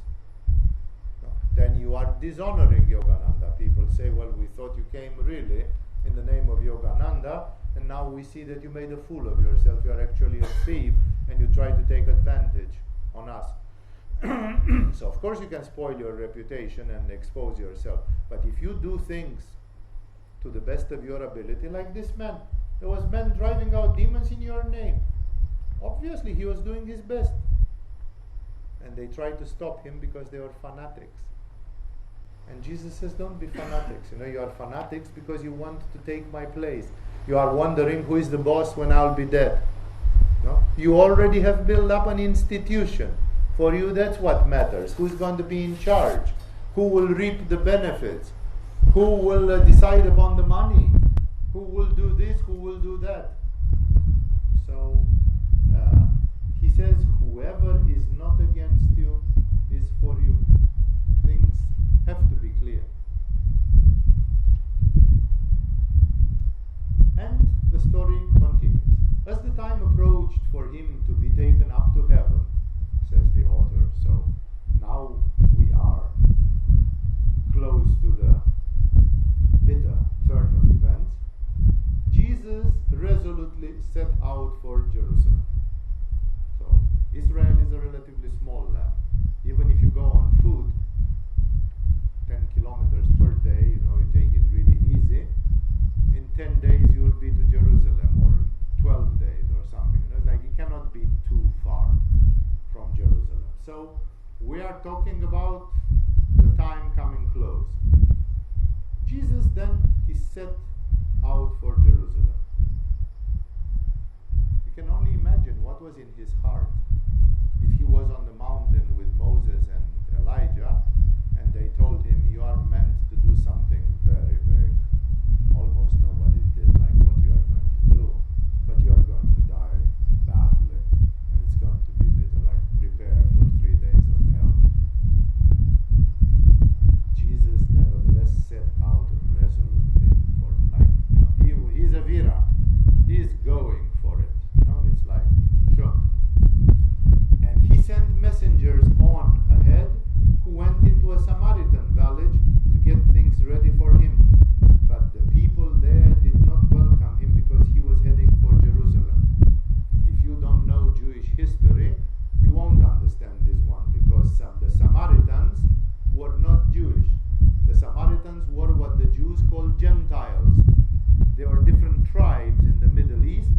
No. Then you are dishonoring Yogananda. People say, well, we thought you came really in the name of Yogananda, and now we see that you made a fool of yourself. You are actually a thief, and you try to take advantage on us. So of course you can spoil your reputation and expose yourself. But if you do things to the best of your ability, like this man, there was man driving out demons in your name. Obviously he was doing his best. And and they tried to stop him because they were fanatics. And Jesus says, don't be fanatics. You are fanatics because you want to take my place. You are wondering who is the boss when I'll be dead. No? You already have built up an institution. For you, that's what matters. Who's going to be in charge? Who will reap the benefits? Who will decide upon the money? Who will do this? Who will do that? So, he says, whoever is not against you is for you. Things have to be clear. And the story continues. As the time approached for him to be taken up to heaven, says the author, so now we are close to the bitter turn of events, Jesus resolutely set out for Jerusalem. So Israel is a relatively small land. Even if you go on foot, 10 kilometers per day, you take it really easy. In 10 days you will be to Jerusalem, or 12 days or something. It cannot be too far from Jerusalem. So we are talking about the time coming close. Jesus then, he set out for Jerusalem. You can only imagine what was in his heart if he was on the mountain with Moses and Elijah, and they told him, you are meant to do something very big. Almost nobody did like what you are going to do, but you are going to die badly, and it's going to be bitter, like prepare for 3 days of hell. Jesus nevertheless set out resolutely for, he's a Vira. He's going for it. It's like, sure. And he sent messengers on ahead who went into a Samaritan village to get things ready for him. But the people there did not welcome him because he was heading for Jerusalem. If you don't know Jewish history, you won't understand this one, because the Samaritans were not Jewish. The Samaritans were what the Jews called Gentiles. There were different tribes in the Middle East,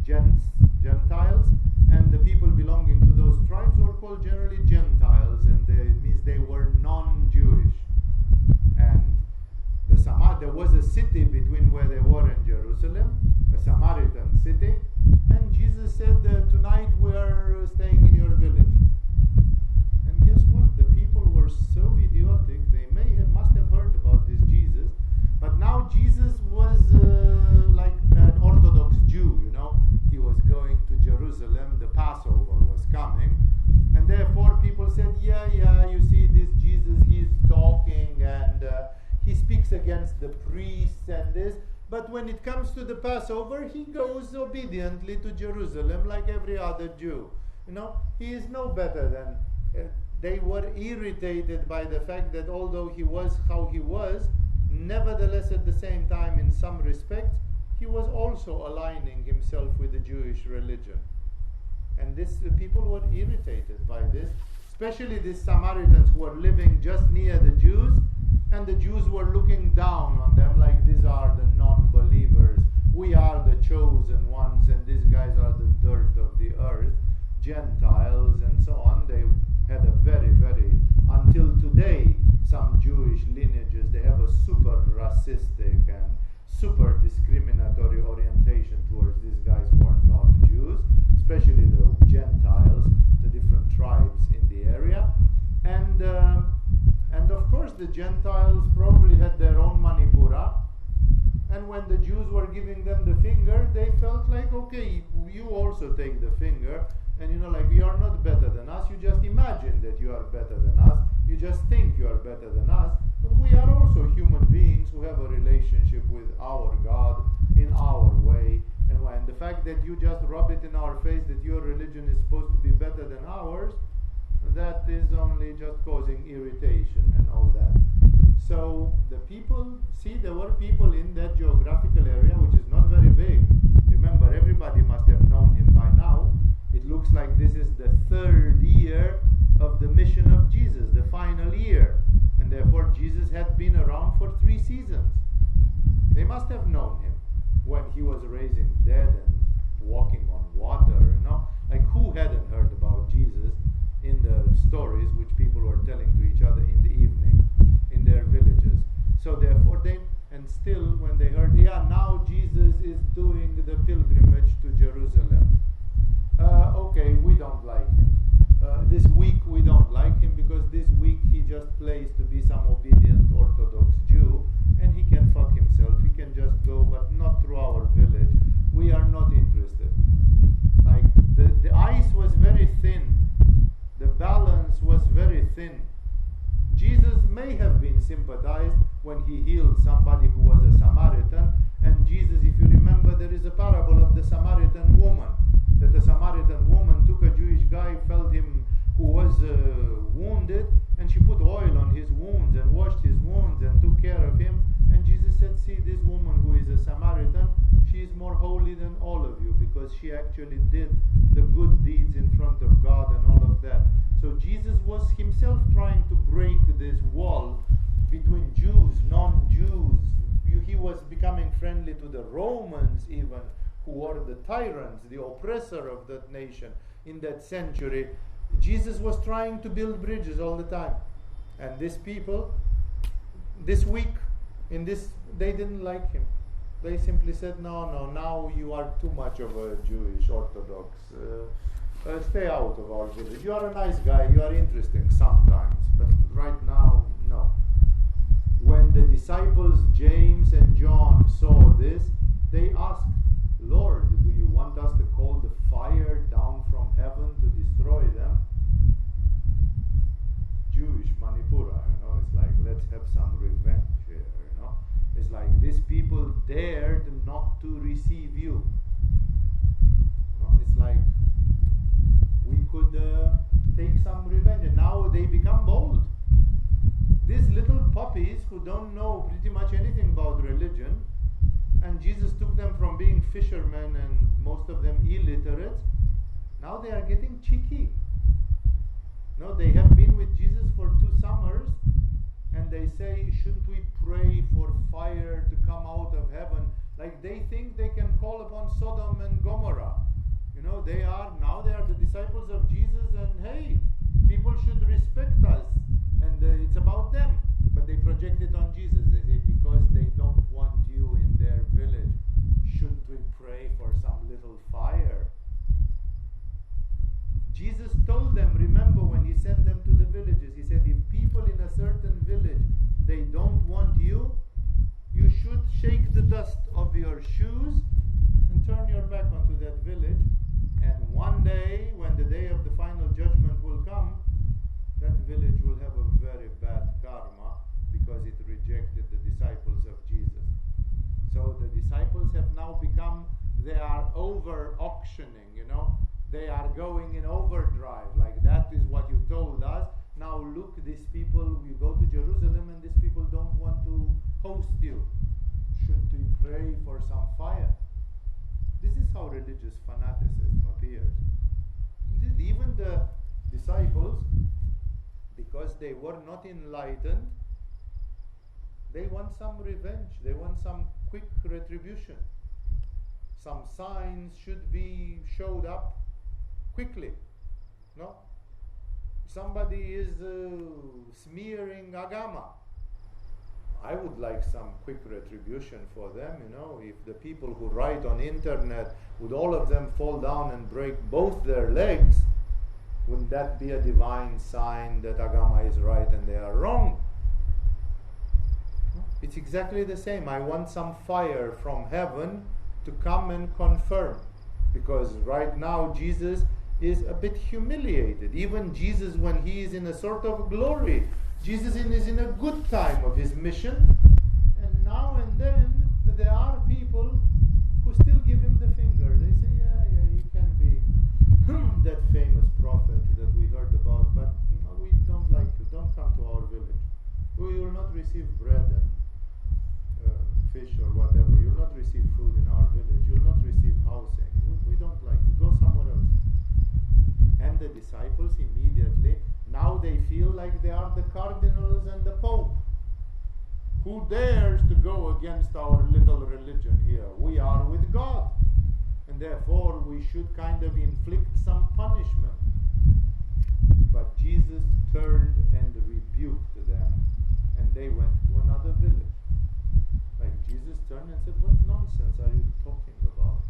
Gentiles, and the people belonging to those tribes were called generally Gentiles, and it means they were non-Jewish. And there was a city between where they were and Jerusalem, a Samaritan city, and Jesus said, tonight we are staying in your village. And guess what? The people were so idiotic, they must have heard about this Jesus, but now Jesus was like an Orthodox Jew, he was going to Jerusalem, the Passover was coming, and therefore people said, yeah, you see this Jesus, he's talking and he speaks against the priests and this, but when it comes to the Passover, he goes obediently to Jerusalem like every other Jew. He is no better than... they were irritated by the fact that although he was how he was, nevertheless at the same time, in some respects, he was also aligning himself with the Jewish religion. And people were irritated by this, especially these Samaritans who were living just near the Jews, and the Jews were looking down on them like, these are the non-believers, we are the chosen ones, and these guys are the dirt of the earth, Gentiles and so on. They had a very, very, until today, some Jewish lineages, they have a super racistic and super discriminatory orientation towards these guys who are not Jews, especially the Gentiles, the different tribes in the area. And of course the Gentiles probably had their own Manipura, and when the Jews were giving them the finger, they felt like, okay, you also take the finger, and you are not better than us, you just imagine that you are better than us, you just think you are better than us, but we are also human beings who have a relationship with our God in our way, and the fact that you just rub it in our face that your religion is supposed to be better than ours, that is only just causing irritation and all that. So the people, there were people in that geographical area, which is not very big. Remember, everybody must have known him by now. It looks like this is the 3rd year of the mission of Jesus, the final year. And therefore Jesus had been around for 3 seasons. They must have known him when he was raising dead and walking on water, Like, who hadn't heard about Jesus in the telling to each other in the evening in their villages. So therefore and still when they heard, now Jesus is doing the pilgrimage to Jerusalem. Okay, we don't like him. This week we don't like him because this week he just plays to be some obedient Orthodox Jew, and he can fuck himself. He can just go, but not through our village. We are not interested. Like the ice was very thin. The balance was very thin. Jesus may have been sympathized when he healed somebody who was a Samaritan, and Jesus, if you remember, there is a parable of the Samaritan woman, that the Samaritan woman took a Jewish guy, felt him who was wounded, and she put oil on his wounds and washed his wounds and took care of him. And Jesus said, see, this woman who is a Samaritan, she is more holy than all of you because she actually did the good deeds in front of God and all of that. So Jesus was himself trying to break this wall between Jews, non-Jews. He was becoming friendly to the Romans even, who were the tyrants, the oppressor of that nation in that century. Jesus was trying to build bridges all the time. And these people, this week, they didn't like him. They simply said, no, now you are too much of a Jewish Orthodox. Stay out of our village. You are a nice guy, you are interesting sometimes, but right now, no. When the disciples James and John saw this, they asked, Lord, do you want us to call the fire down from heaven to destroy them? Jewish Manipura, it's like, let's have some revenge here, It's like these people dared not to receive you. It's like we could take some revenge, and now they become bold. These little puppies who don't know pretty much anything about religion, and Jesus took them from being fishermen and most of them illiterate, now they are getting cheeky. No, they have been with Jesus for 2 summers, and they say, shouldn't we pray for fire to come out of heaven? Like they think they can call upon Sodom and Gomorrah. They are the disciples of Jesus, and hey, people should respect us, and it's about them. But they project it on Jesus. They say, because they don't want you in their village, shouldn't we pray for some little fire? Jesus told them, remember when he sent them to the villages, he said, if people in a certain village, they don't want you, you should shake the dust of your shoes and turn your back onto that village. And one day, when the day of the final judgment will come, that village will have a very bad karma because it rejected the disciples of Jesus. So the disciples have now become, they are over-auctioning, They are going in overdrive, like that is what you told us. Now look, these people, you go to Jerusalem and these people don't want to host you. Shouldn't we pray for some fire? This is how religious fanaticism appears. Even the disciples, because they were not enlightened, they want some revenge, they want some quick retribution. Some signs should be showed up quickly. No? Somebody is smearing agama. I would like some quick retribution for them, if the people who write on internet, would all of them fall down and break both their legs, wouldn't that be a divine sign that agama is right and they are wrong? It's exactly the same. I want some fire from heaven to come and confirm, because right now Jesus is a bit humiliated. Even Jesus, when he is in a sort of glory, Jesus is in a good time of his mission, and now and then there are people who still give him the finger. They say, yeah, you can be that famous prophet that we heard about, but we don't like you. Don't come to our village. We will not receive bread and fish or whatever. You will not receive food in our village. You will not receive housing. We don't like you. Go somewhere else. And the disciples immediately, now they feel like they are the cardinals and the Pope. Who dares to go against our little religion here? We are with God. And therefore we should kind of inflict some punishment. But Jesus turned and rebuked them, and they went to another village. Like Jesus turned and said, "What nonsense are you talking about?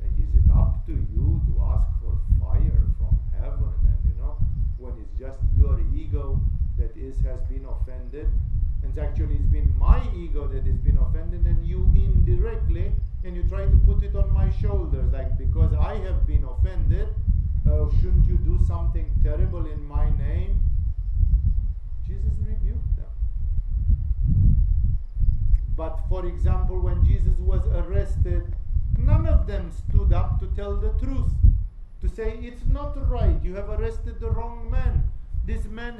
Like, is it up to you to ask for fire from heaven?" And when it's just your ego that has been offended, and actually it's been my ego that has been offended, and you indirectly, and you try to put it on my shoulders, like, because I have been offended, shouldn't you do something terrible in my name? Jesus rebuked them. But for example, when Jesus was arrested, none of them stood up to tell the truth, to say, "It's not right, you have arrested the wrong man. This man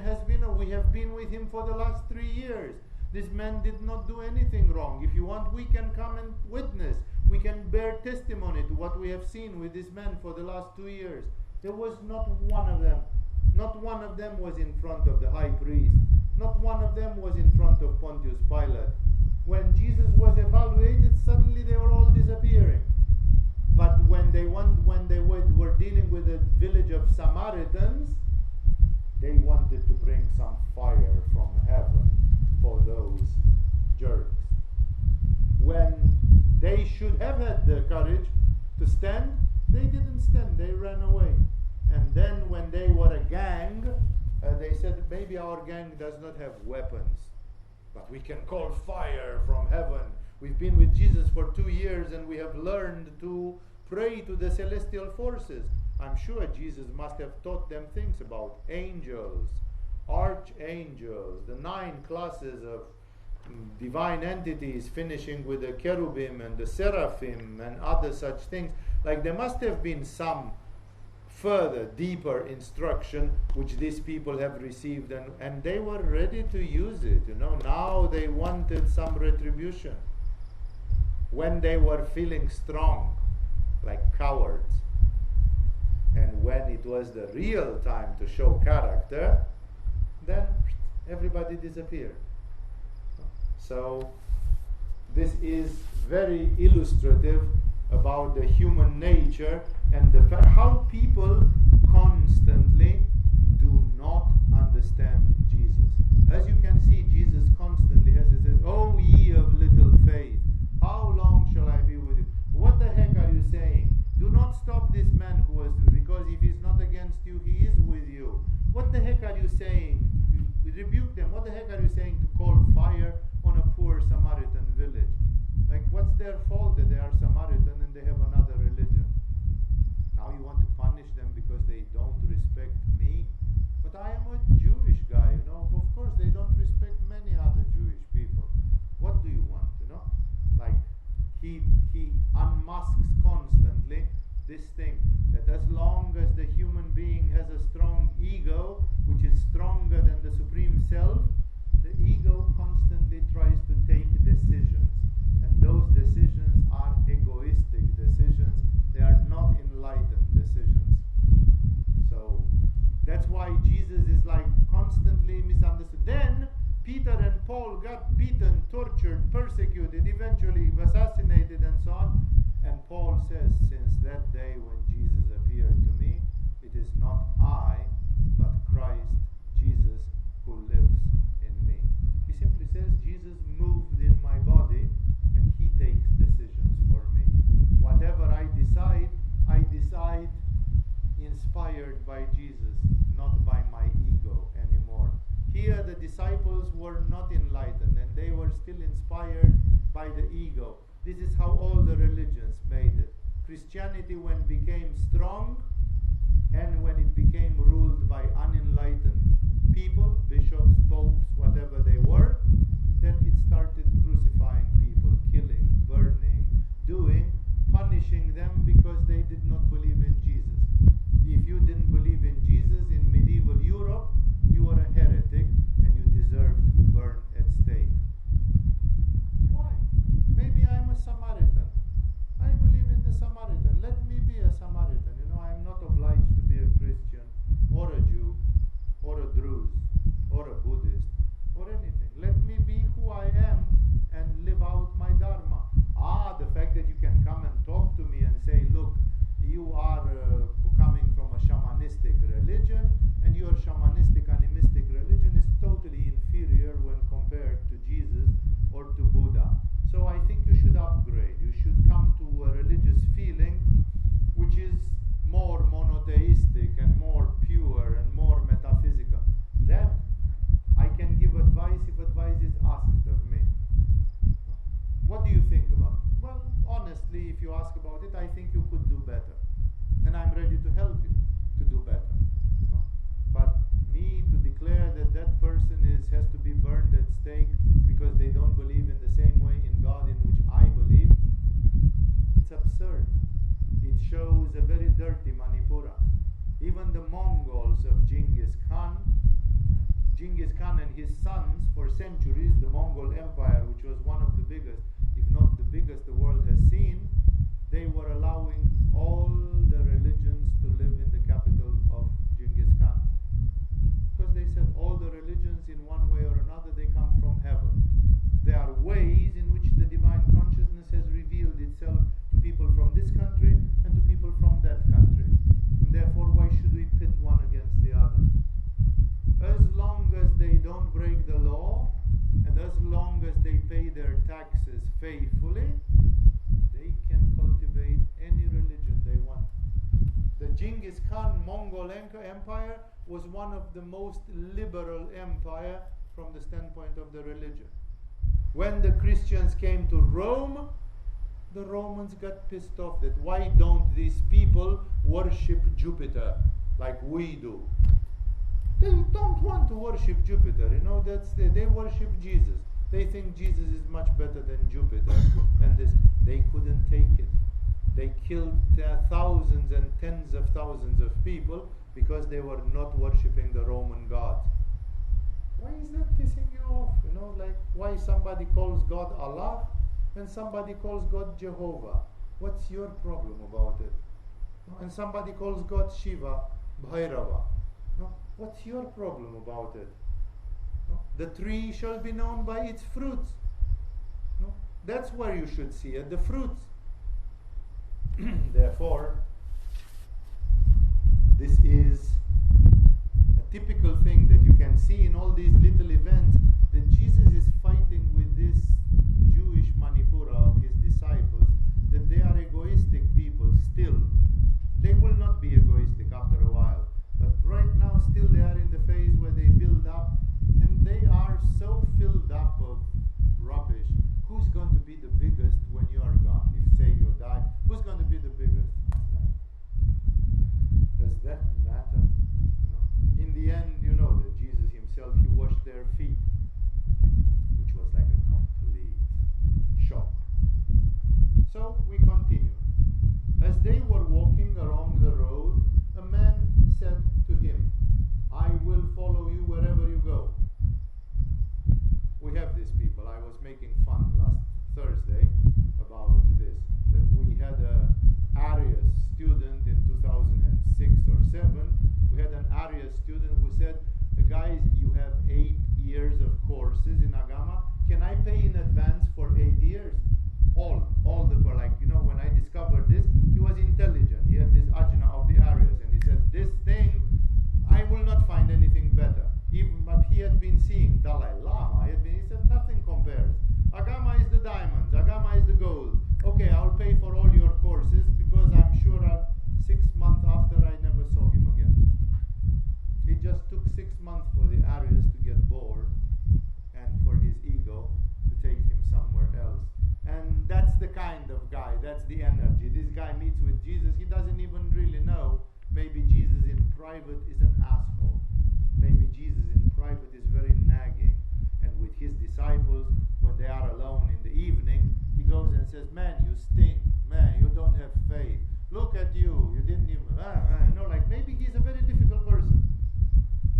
we have been with him for the last 3 years. This man did not do anything wrong. If you want, we can come and witness. We can bear testimony to what we have seen with this man for the last 2 years." There was not one of them. Not one of them was in front of the high priest. Not one of them was in front of Pontius Pilate. When Jesus was evaluated, suddenly they were all disappearing. But when they were dealing with the village of Samaritans, they wanted to bring some fire from heaven for those jerks. When they should have had the courage to stand, they didn't stand, they ran away. And then when they were a gang, they said, "Maybe our gang does not have weapons, but we can call fire from heaven. We've been with Jesus for 2 years and we have learned to pray to the celestial forces." I'm sure Jesus must have taught them things about angels, archangels, the 9 classes of divine entities, finishing with the cherubim and the seraphim and other such things. Like, there must have been some further, deeper instruction which these people have received, and they were ready to use it. Now they wanted some retribution. When they were feeling strong, like cowards, and when it was the real time to show character, then everybody disappeared. So this is very illustrative about the human nature and the fact how people constantly do not understand Jesus. As you can see, Jesus constantly says, "Oh ye of little faith, how long shall I be with you?" What the heck are you saying? Do not stop this man who was, because if he's not against you, he is with you. What the heck are you saying? You rebuke them. What the heck are you saying to call fire on a poor Samaritan village? Like, what's their fault that they are Samaritan and they have another religion? Now you want to punish them because they don't respect me? But I am a Jewish guy, Of course they don't respect many other Jewish people. What do you want, Like, he unmasks constantly this thing, that as long as the human being has a strong ego, which is stronger than the Supreme Self, the ego constantly tries to take decisions. And those decisions are egoistic decisions. They are not enlightened decisions. So that's why Jesus is like constantly misunderstood. Then Peter and Paul got beaten, tortured, persecuted, eventually assassinated and so on. And Paul says, "Since that day when Jesus appeared to me, it is not I, but Christ Jesus who lives in me." He simply says, Jesus moved in my body and he takes decisions for me. Whatever I decide inspired by Jesus, not by my ego anymore. Here the disciples were not enlightened and they were still inspired by the ego. This is how all the religions made it. Christianity, when it became strong and when it became ruled by unenlightened people, bishops, popes, whatever they were, then it started crucifying people, killing, burning, punishing them because they did not believe in Jesus. If you didn't believe in Jesus in medieval Europe, you were a heretic and you deserved to burn at stake. Why? Maybe I'm a Samaritan. I believe in the Samaritan. Let me be a Samaritan. I'm not obliged to be a Christian. Buddhists has to be burned at stake because they don't believe in the same way in God in which I believe, it's absurd. It shows a very dirty Manipura. Even the Mongols of Genghis Khan and his sons, for centuries, the Mongol Empire, which was one of the biggest, if not the biggest the world has seen, they were allowing all the religions to live in the capital of Genghis Khan. Because they said all the religions in one way or another, they come from heaven. There are ways in which the divine consciousness has revealed itself to people from this country and to people from that country. And therefore, why should we pit one against the other? As long as they don't break the law, and as long as they pay their taxes faithfully, they can cultivate any religion they want. The Genghis Khan Mongol Empire was one of the most liberal empire from the standpoint of the religion. When the Christians came to Rome, the Romans got pissed off that why don't these people worship Jupiter like we do? They don't want to worship Jupiter, they worship Jesus. They think Jesus is much better than Jupiter. And they couldn't take it. They killed thousands and tens of thousands of people because they were not worshipping the Roman gods. Why is that pissing you off? Like why somebody calls God Allah and somebody calls God Jehovah? What's your problem about it? And somebody calls God Shiva, Bhairava. What's your problem about it? The tree shall be known by its fruits. That's where you should see it, the fruits. Therefore, this is a typical thing that you can see in all these little events, that Jesus is fighting with this Jewish Manipura of his disciples, that they are egoistic people still. They will not be egoistic after a while, but right now still they are in the phase where they build up, and they are so filled up of rubbish. Who's going to be the biggest when you are gone? If say you die, who's going to be the biggest? Does that matter? In the end, that Jesus himself, he washed their feet, which was like a complete shock. So we continue. As they were walking along the road, a man said to him, I will follow you wherever you go. We have these people. I was making fun last Thursday about this, that we had a Arias student in 2006 or 7. We had an Arias student who said, guys, you have 8 years of courses in Agama. Can I pay in advance for 8 years? All the when I discovered this, he was intelligent. He had this ajna of the Aryas, and he said, this thing, I will not find anything better. But he had been seeing Dalai Lama. He said, nothing compares. Agama is the diamonds. Agama is the gold. Okay, I'll pay for all your courses because I'm sure 6 months after I never saw him again. It just took 6 months for the Aryas to get bored and for his ego to take him somewhere else. And that's the kind of guy, that's the energy. This guy meets with Jesus, he doesn't even really know. Maybe Jesus in private is an asshole. Maybe Jesus in private is very nagging. And with his disciples, when they are alone in the evening, he goes and says, man, you stink. Man, you don't have faith. Look at you. You didn't even, maybe he's a very difficult person.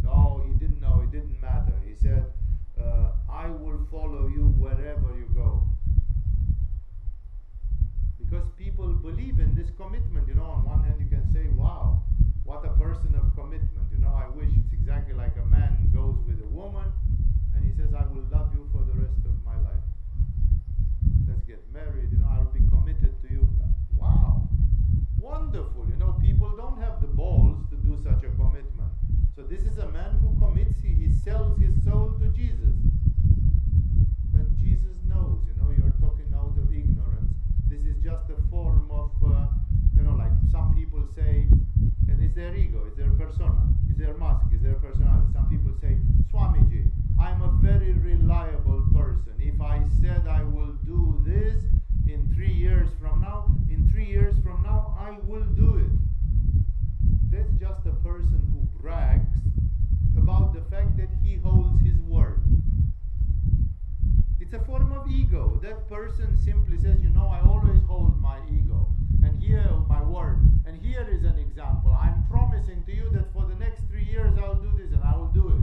No, he didn't know. It didn't matter. He said, I will follow you wherever you go. Because people believe in this commitment. On one hand you can say, wow, what a person of commitment. I wish it's exactly like a man goes with a woman and he says, I will love you for the rest of my life. Let's get married, I'll be committed to you. Wow, wonderful. People don't have the balls to do such a commitment. So this is a man who commits, he sells his soul to Jesus. But Jesus knows, you're talking out of ignorance. This is just a form of, like some people say, and it's their ego, it's their persona, it's their mask, it's their personality. Some people say, Swamiji, I'm a very reliable person. If I said I will do this in 3 years from now, I will do it. That's just a person who brags about the fact that he holds his word. ego. That person simply says, I always hold my ego. And here, my word. And here is an example. I'm promising to you that for the next 3 years I'll do this and I will do it.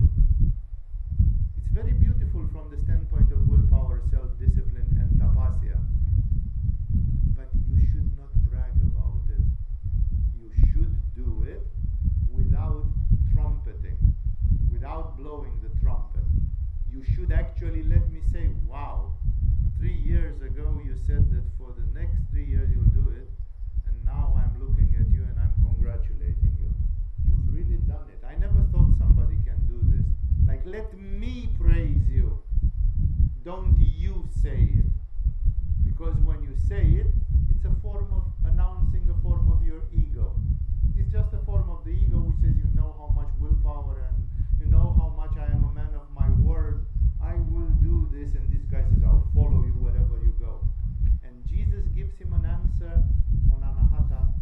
It's very beautiful from the standpoint of willpower, self-discipline, and tapasya. But you should not brag about it. You should do it without trumpeting, without blowing the trumpet. You should actually let me say, wow, 3 years ago you said that for the next 3 years you'll do it, and now I'm looking at you and I'm congratulating you. You've really done it. I never thought somebody can do this. Like, let me praise you. Don't you say it. Because when you say it, it's a form of announcing a form of your ego. It's just a form of the ego which says, you know how much willpower and you know how much I am a man of my word. I will do this, and this guy says, I'll follow you wherever you go. And Jesus gives him an answer on Anahata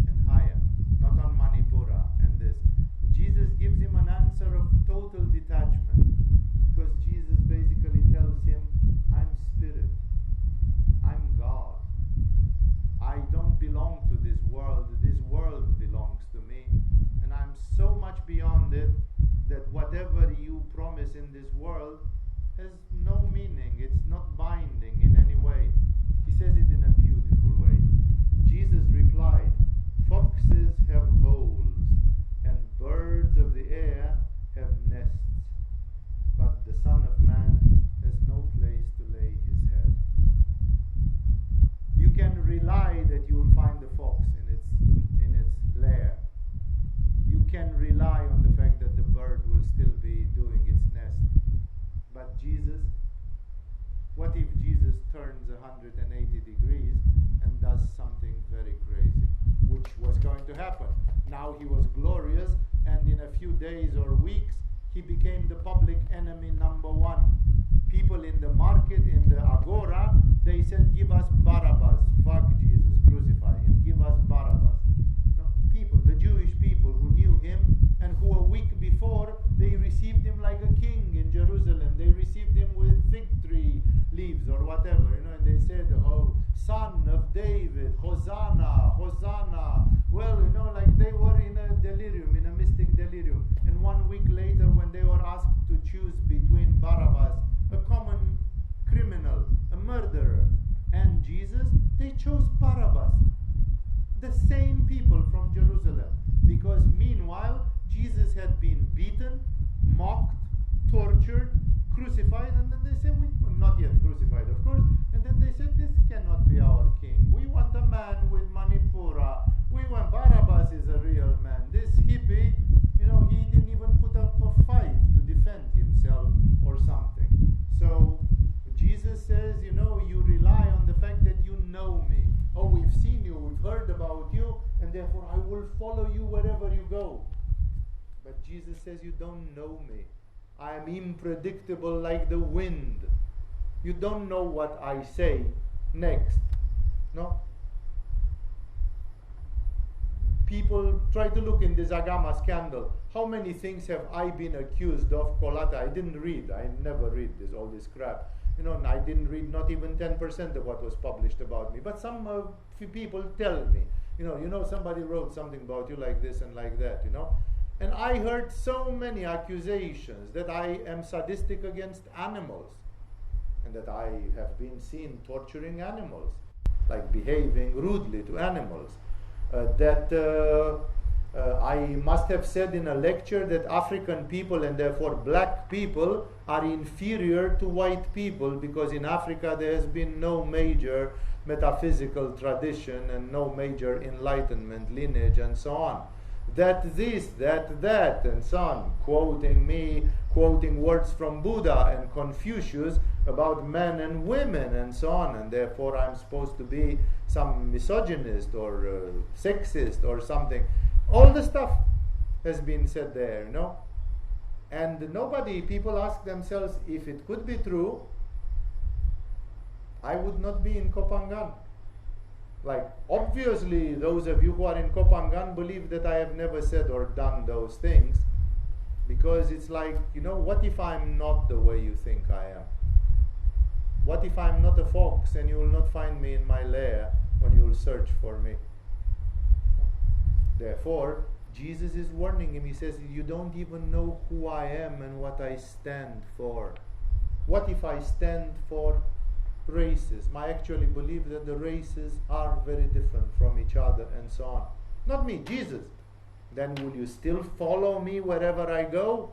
and higher, not on Manipura and this. Jesus gives him an answer of total detachment, because Jesus basically tells him, I'm spirit, I'm God. I don't belong to this world belongs to me, and I'm so much beyond it that whatever you promise in this world has no meaning. It's not binding in any way. He says it in a beautiful way. Jesus replied, foxes have holes and birds of the air have nests, but the Son of Man has no place to lay his head. You can rely that you will find the fox in its lair. You can rely on the fact that the bird will still be doing its nest. But Jesus, what if Jesus turns 180 degrees and does something very crazy, which was going to happen? Now he was glorious, and in a few days or weeks, he became the public enemy number one. People in the market, in the agora, they said, give us Barabbas. Fuck Jesus, crucify him. Give us Barabbas. No, people, the Jewish people who knew him and who a week before, they received him like a king in Jerusalem. They received him with fig tree leaves or whatever, and they said, oh, son of David, Hosanna, Hosanna. Well, like they were in a delirium, in a mystic delirium. And 1 week later, when they were asked to choose between Barabbas, a common criminal, a murderer, and Jesus, they chose Barabbas. The same people from Jerusalem. Because meanwhile, Jesus had been beaten, mocked, tortured, crucified, and then they said, not yet crucified, of course, and then they said, this cannot be our king. We want a man with Manipura. We want Barabbas is a real man. This hippie, he didn't even put up a fight to defend himself or something. So Jesus says, you rely on the fact that you know me. Oh, we've seen you, we've heard about you, and therefore I will follow you wherever you go. But Jesus says, you don't know me. I am unpredictable like the wind. You don't know what I say next. No? People try to look in this Agama scandal. How many things have I been accused of, Kolata? I didn't read. I never read all this crap. I didn't read not even 10% of what was published about me. But some few people tell me, somebody wrote something about you like this and like that, And I heard so many accusations that I am sadistic against animals, and that I have been seen torturing animals, like behaving rudely to animals. I must have said in a lecture that African people, and therefore black people, are inferior to white people, because in Africa there has been no major metaphysical tradition and no major enlightenment lineage and so on. That this, that, and so on, quoting words from Buddha and Confucius about men and women and so on, and therefore I'm supposed to be some misogynist or sexist or something. All the stuff has been said there, And people ask themselves, if it could be true, I would not be in Kopangan. Like, obviously, those of you who are in Kopangan believe that I have never said or done those things, because it's like, what if I'm not the way you think I am? What if I'm not a fox and you will not find me in my lair when you will search for me? Therefore, Jesus is warning him. He says, you don't even know who I am and what I stand for. What if I stand for racism? I actually believe that the races are very different from each other and so on. Not me, Jesus. Then will you still follow me wherever I go?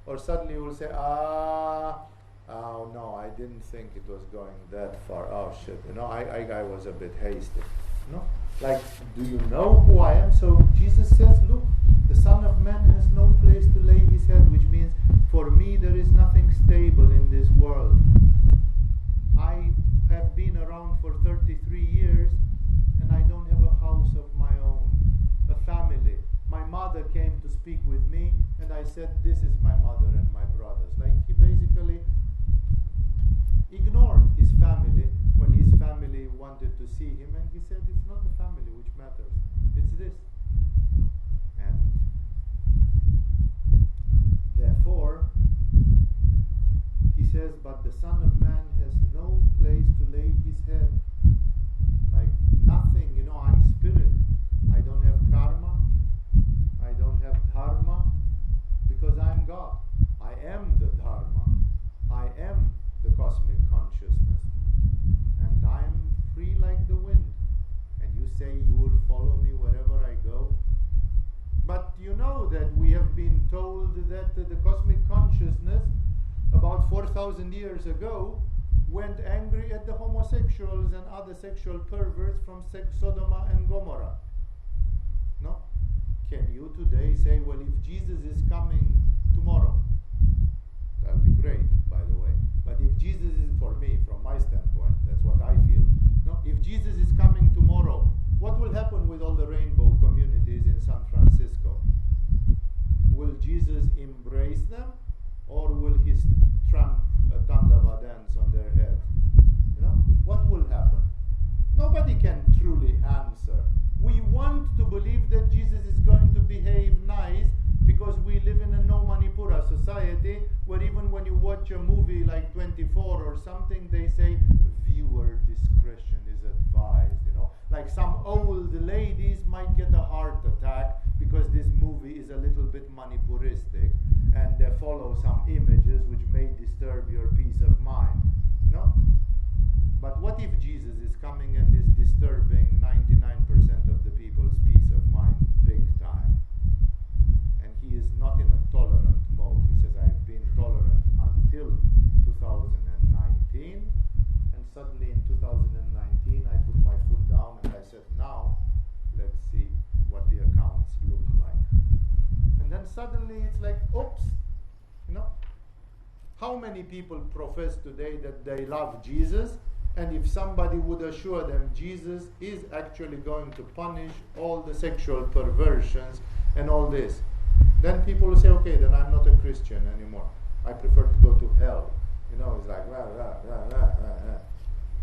Or suddenly you will say, oh no, I didn't think it was going that far. Oh shit, I was a bit hasty. Like, do you know who I am? So Jesus says, look, the Son of Man has no place to lay his head, which means for me there is nothing stable in this world. I have been around for 33 years and I don't have a house of my own, a family. My mother came to speak with me and I said, this is my mother and my brothers. Like, he basically ignored his family when his family wanted to see him, and he said, it's not the family which matters, it's this. And therefore, he says, but the Son of Man has no place to lay his head. Like, nothing, I'm spirit. I don't have karma. I don't have dharma, because I'm God. I am the dharma. I am the cosmic consciousness. And I'm free like the wind. And you say you will follow me wherever I go. But you know that we have been told that the cosmic consciousness about 4,000 years ago went angry at the homosexuals and other sexual perverts from Sodom and Gomorrah. No? Can you today say, well, if Jesus is coming tomorrow, that would be great, by the way. But if Jesus is, for me, from my standpoint, that's what I feel. No? If Jesus is coming tomorrow, what will happen with all the rainbow communities in San Francisco? Will Jesus embrace them, or will he tramp a Tandava dance on their heads? What will happen? Nobody can truly answer. We want to believe that Jesus is going to behave nice because we live in a no Manipura society where even when you watch a movie like 24 or something, they say viewer discretion is advised. Like some old ladies might get a heart attack because this movie is a little bit Manipuristic and they follow some images which may disturb your peace of mind. No? But what if Jesus is coming and is disturbing 99% of the people's peace of mind big time? And he is not in a tolerant mode. He says, I've been tolerant until 2019, and suddenly in 2019 I put my foot down and I said, now let's see what the accounts look like. And then suddenly it's like, oops, how many people profess today that they love Jesus? And if somebody would assure them Jesus is actually going to punish all the sexual perversions and all this, then people will say, okay, then I'm not a Christian anymore. I prefer to go to hell. It's like,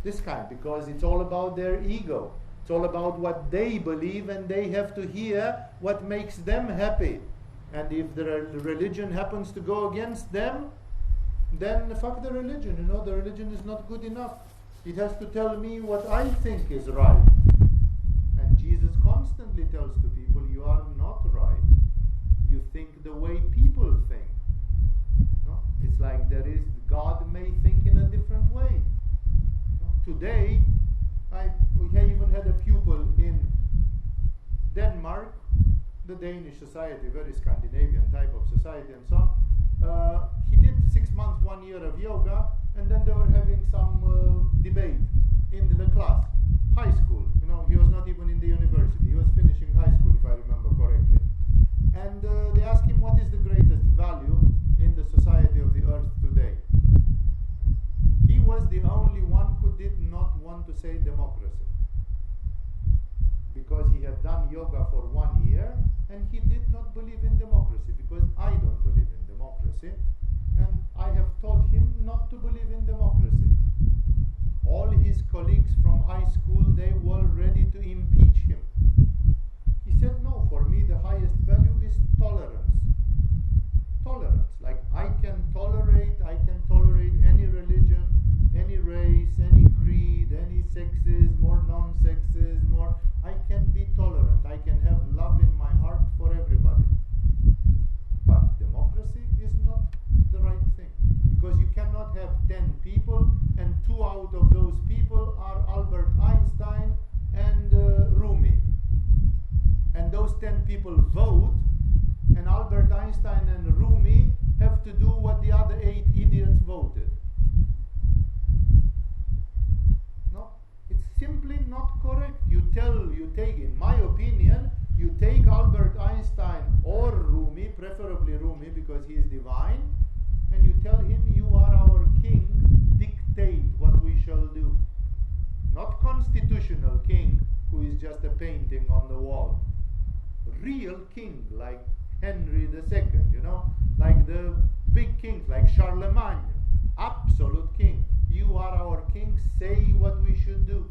this kind, because it's all about their ego. It's all about what they believe, and they have to hear what makes them happy. And if the religion happens to go against them, then fuck the religion. The religion is not good enough. It has to tell me what I think is right. And Jesus constantly tells to people, you are not right. You think the way people think. No? It's like God may think in a different way. No? Today, we even had a pupil in Denmark, the Danish society, very Scandinavian type of society and so on. He did 6 months, 1 year of yoga, and then they were having some debate in the class. High school, he was not even in the university. He was finishing high school, if I remember correctly. And they asked him, what is the greatest value in the society of the earth today? He was the only one who did not want to say democracy. Because he had done yoga for 1 year, and he did not believe in democracy, because I don't believe in democracy, and I have taught him not to believe in democracy. All his colleagues from high school, they were ready to impeach him. He said, no, for me the highest value is tolerance. Tolerance. Like I can tolerate any religion, any sexes, more non-sexes, more. I can be tolerant. I can have love in my heart for everybody. But democracy is not the right thing, because you cannot have 10 people and 2 out of those people are Albert Einstein and Rumi. And those 10 people vote, and Albert Einstein and Rumi have to do what the other 8 idiots voted. No, it's simply not correct. You take, in my opinion, you take Albert Einstein or Rumi, preferably Rumi because he is divine, and you tell him, you are our king, dictate what we shall do. Not constitutional king who is just a painting on the wall. Real king like Henry II, like the big kings like Charlemagne. Absolute king. You are our king, say what we should do.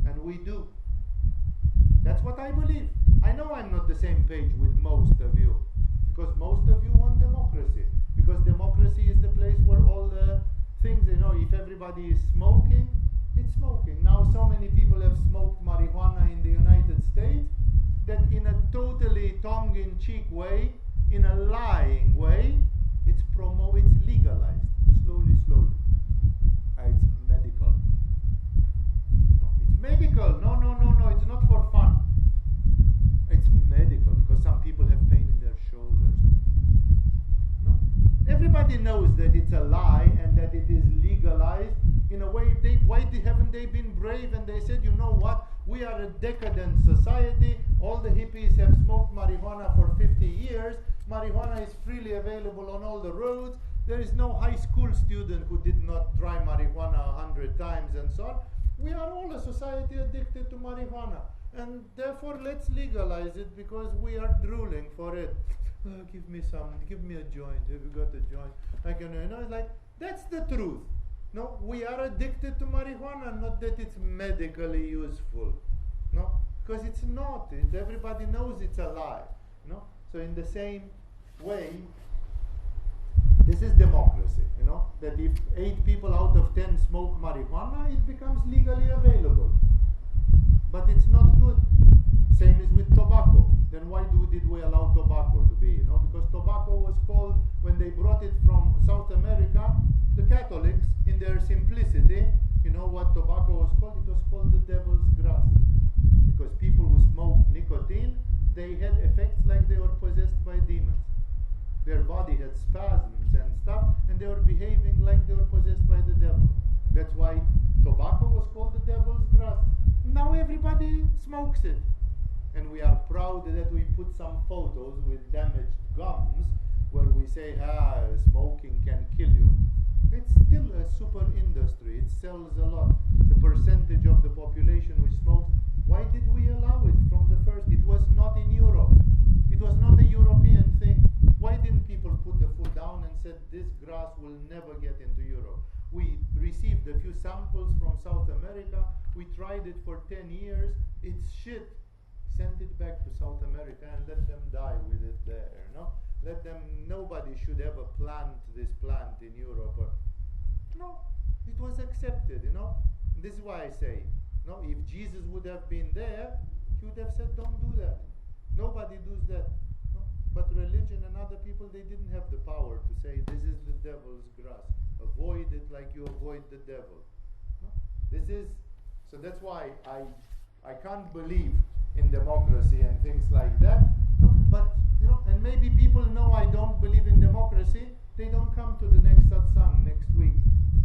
And we do. That's what I believe. I know I'm not the same page with most of you, because most of you want democracy. Because democracy is the place where all the things, if everybody is smoking, it's smoking. Now so many people have smoked marijuana in the United States that in a totally tongue-in-cheek way, in a lying way, it's legalized. Slowly. It's medical. No, it's medical. No, it's not for fun. It's medical, because some people have pain in their shoulders. No? Everybody knows that it's a lie and that it is legalized. In a way, why haven't they been brave and they said, you know what, we are a decadent society, all the hippies have smoked marijuana for 50 years, marijuana is freely available on all the roads, there is no high school student who did not try marijuana 100 times and so on. We are all a society addicted to marijuana, and therefore let's legalize it because we are drooling for it. Give me a joint, have you got a joint? That's the truth. No, we are addicted to marijuana, not that it's medically useful. No, because it's not. Everybody knows it's a lie. No, so in the same way, this is democracy. That if 8 people out of 10 smoke marijuana, it becomes legally available. But it's not good. Same is with tobacco. Then why did we allow tobacco to be? Because tobacco was called, when they brought it from South America, the Catholics, in their simplicity, what tobacco was called? It was called the devil's grass. Because people who smoked nicotine, they had effects like they were possessed by demons. Their body had spasms and stuff, and they were behaving like they were possessed by the devil. That's why tobacco was called the devil's grass. Now everybody smokes it. And we are proud that we put some photos with damaged gums where we say, smoking can kill you. It's still a super industry. It sells a lot. The percentage of the population which smokes, why did we allow it from the first? It was not in Europe. It was not a European thing. Why didn't people put the foot down and said, this grass will never get into Europe? We received a few samples from South America. We tried it for 10 years. It's shit. Send it back to South America and let them die with it there. Nobody should ever plant this plant in Europe. No, it was accepted, This is why I say, if Jesus would have been there, he would have said, don't do that. Nobody does that. No? But religion and other people, they didn't have the power to say, this is the devil's grass. Avoid it like you avoid the devil. No? So that's why I can't believe in democracy and things like that. No? But, and maybe people know I don't believe in democracy, they don't come to the next satsang next week.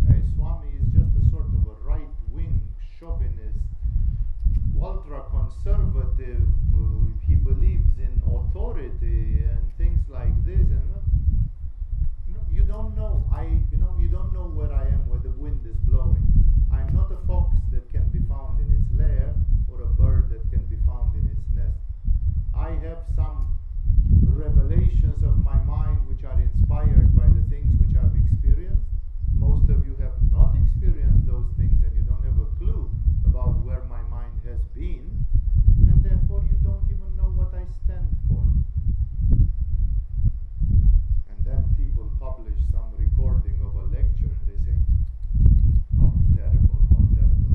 Hey, Swami is just a sort of a right-wing chauvinist, ultra-conservative, he believes in authority and things like this. And you don't know. You don't know where I am, where the wind is blowing. I'm not a fox that can be found in its lair or a bird that can be found in its nest. I have some revelations of my mind which are inspired by the things which I've experienced. Most of you have not experienced those things, and you don't have a clue about where my mind has been, and therefore you don't even know what I stand for. And then people publish some recording of a lecture and they say, how terrible, how terrible.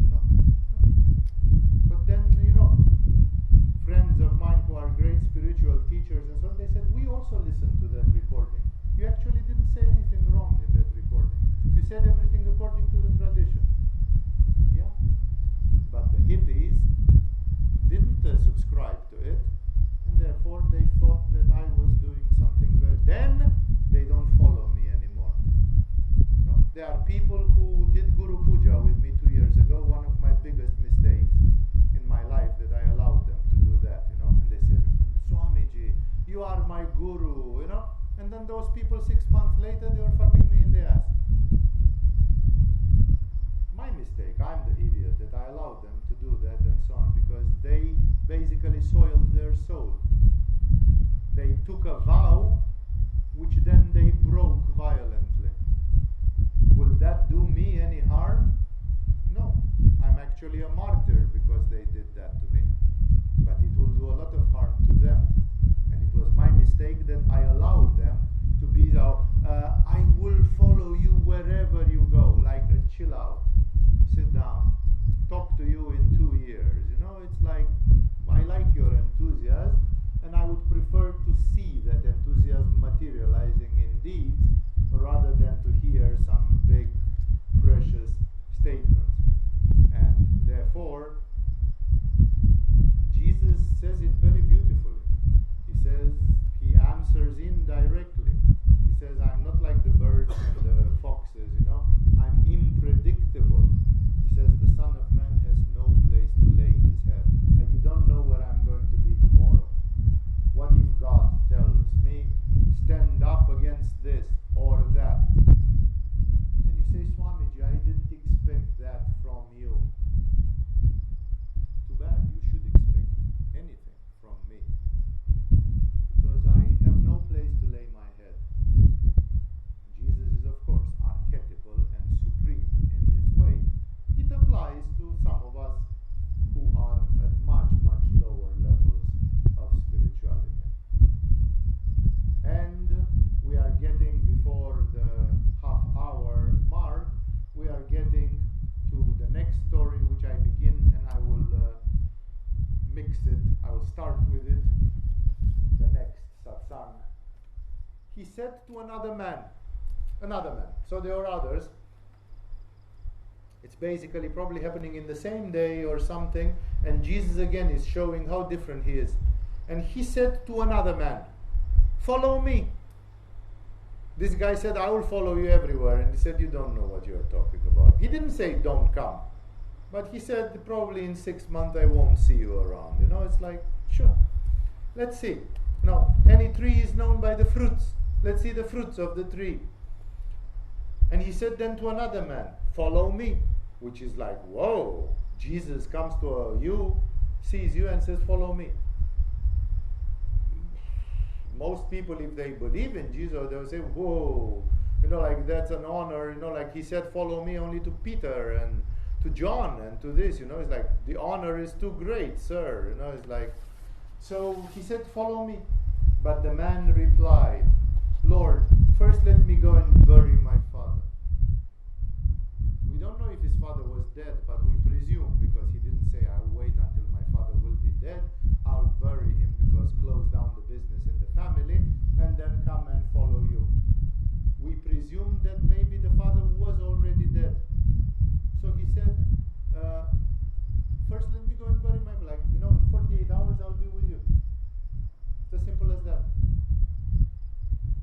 said everything according to the tradition. Yeah. But the hippies didn't subscribe to it, and therefore they thought that I was doing something very... Then they don't follow me anymore. No? There are people who did Guru Puja with me 2 years ago, one of my biggest mistakes in my life, that I allowed them to do that, and they said, Swamiji, you are my guru, and then those people 6 months later, they were fucking me in the ass. My mistake, I'm the idiot that I allowed them to do that and so on, because they basically soiled their soul. They took a vow which then they broke violently. Will that do me any harm? No. I'm actually a martyr because they did that to me. But it will do a lot of harm to them. And it was my mistake that I allowed them to be, I will follow you wherever you go, like a chill out. Sit down, talk to you in 2 years. It's like, I like your enthusiasm, and I would prefer to see that enthusiasm materializing in deeds rather than to hear some big, precious statements. And therefore, Jesus says it very beautifully. He says, he answers indirectly. He says, I'm not like the birds and the foxes, I'm unpredictable. He says, the Son of Man has no place to lay his head. Like, you don't know where I'm going to be tomorrow. What if God tells me, stand up against this or that? Then you say, Swamiji, I didn't expect that from you. Too bad, you should expect anything from me. Because I have no place to lay my head. Jesus is, of course, archetypal and supreme in this way. It applies to some of us who are at much, much lower levels of spirituality. And we are getting, before the half-hour mark, we are getting to the next story, which I begin, and I will mix it. I will start with it, the next satsang. He said to another man, so there are others. It's basically probably happening in the same day or something, and Jesus again is showing how different he is. And he said to another man, follow me. This guy said, I will follow you everywhere. And he said, you don't know what you're talking about. He didn't say, don't come. But he said, probably in 6 months I won't see you around. It's like, sure. Let's see. Now, any tree is known by the fruits. Let's see the fruits of the tree. And he said then to another man, follow me. Which is like, whoa. Jesus comes to you, sees you and says, follow me. Most people, if they believe in Jesus, they will say, whoa, like that's an honor, like he said, follow me only to Peter and to John and to this, it's like, the honor is too great, sir, it's like, so he said, follow me. But the man replied, Lord, first let me go and bury my father. We don't know if his father was dead, but we presume, because he didn't say, I'll wait until my father will be dead, I'll bury him because close down the business in the family, and then come and follow you. We presume that maybe the father was already dead. So he said, first let me go and bury my father. In 48 hours I'll be with you. It's as simple as that.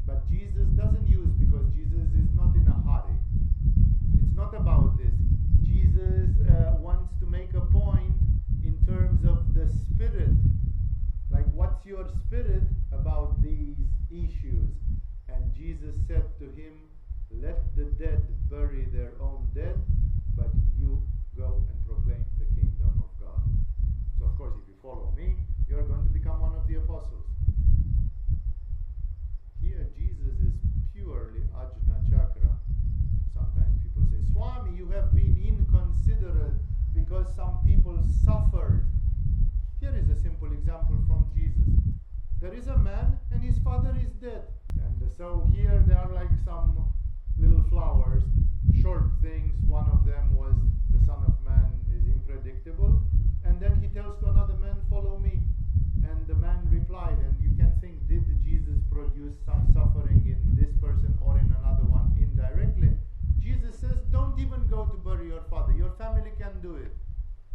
But Jesus doesn't use, because Jesus is not in a hurry. It's not about this. Jesus wants to make a point in terms of the spirit. Like, what's your spirit about these issues? And Jesus said to him, let the dead bury their own dead, but you go and proclaim the kingdom of God. So of course, if you follow me, you're going to become one of the apostles. Here Jesus is purely ajna chakra. Sometimes people say, Swami, you have been inconsiderate because some people suffered. Here is a simple example from Jesus. There is a man and his father is dead. And so here there are like some little flowers, short things. One of them was the Son of Man is unpredictable. And then he tells to another man, follow me. And the man replied, and you can think, did Jesus produce some suffering in this person or in another one indirectly? Jesus bury your father. Your family can do it.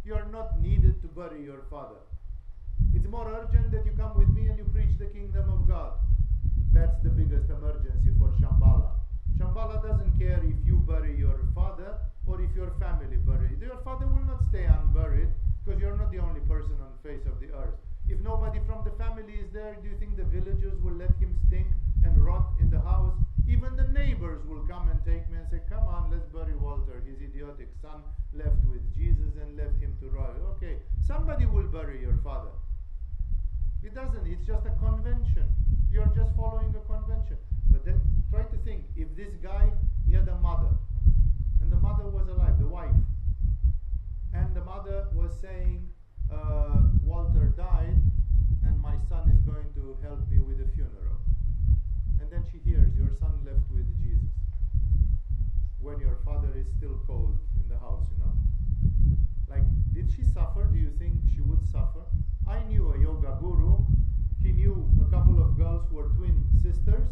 You are not needed to bury your father. It's more urgent that you come with me and you preach the kingdom of God. That's the biggest emergency for Shambhala. Shambhala doesn't care if you bury your father or if your family bury. Your father will not stay unburied because you're not the only person on the face of the earth. If nobody from the family is there, do you think the villagers will let him stink and rot in the house? Even the neighbors will come and take me and say, come on, let's bury Walter. His idiotic son left with Jesus and left him to rot. Okay, somebody will bury your father. It doesn't, it's just a convention. You're just following a convention. But then try to think, if this guy, he had a mother, and the mother was alive, the wife, and the mother was saying, Walter died, and my son is going to help me with the funeral. And then she hears, your son left with Jesus. When your father is still cold in the house, you know? Like, did she suffer? Do you think she would suffer? I knew a yoga guru. He knew a couple of girls who were twin sisters,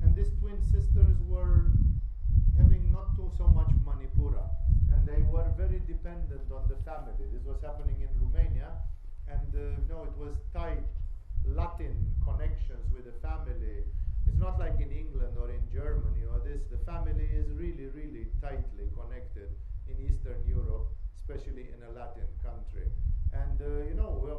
and these twin sisters were having not so much manipura, and they were very dependent on the family. This was happening in Romania, and it was tight Latin connections with the family. It's not like in England or in Germany or this. The family is really, really tightly connected in Eastern Europe, especially in a Latin country. And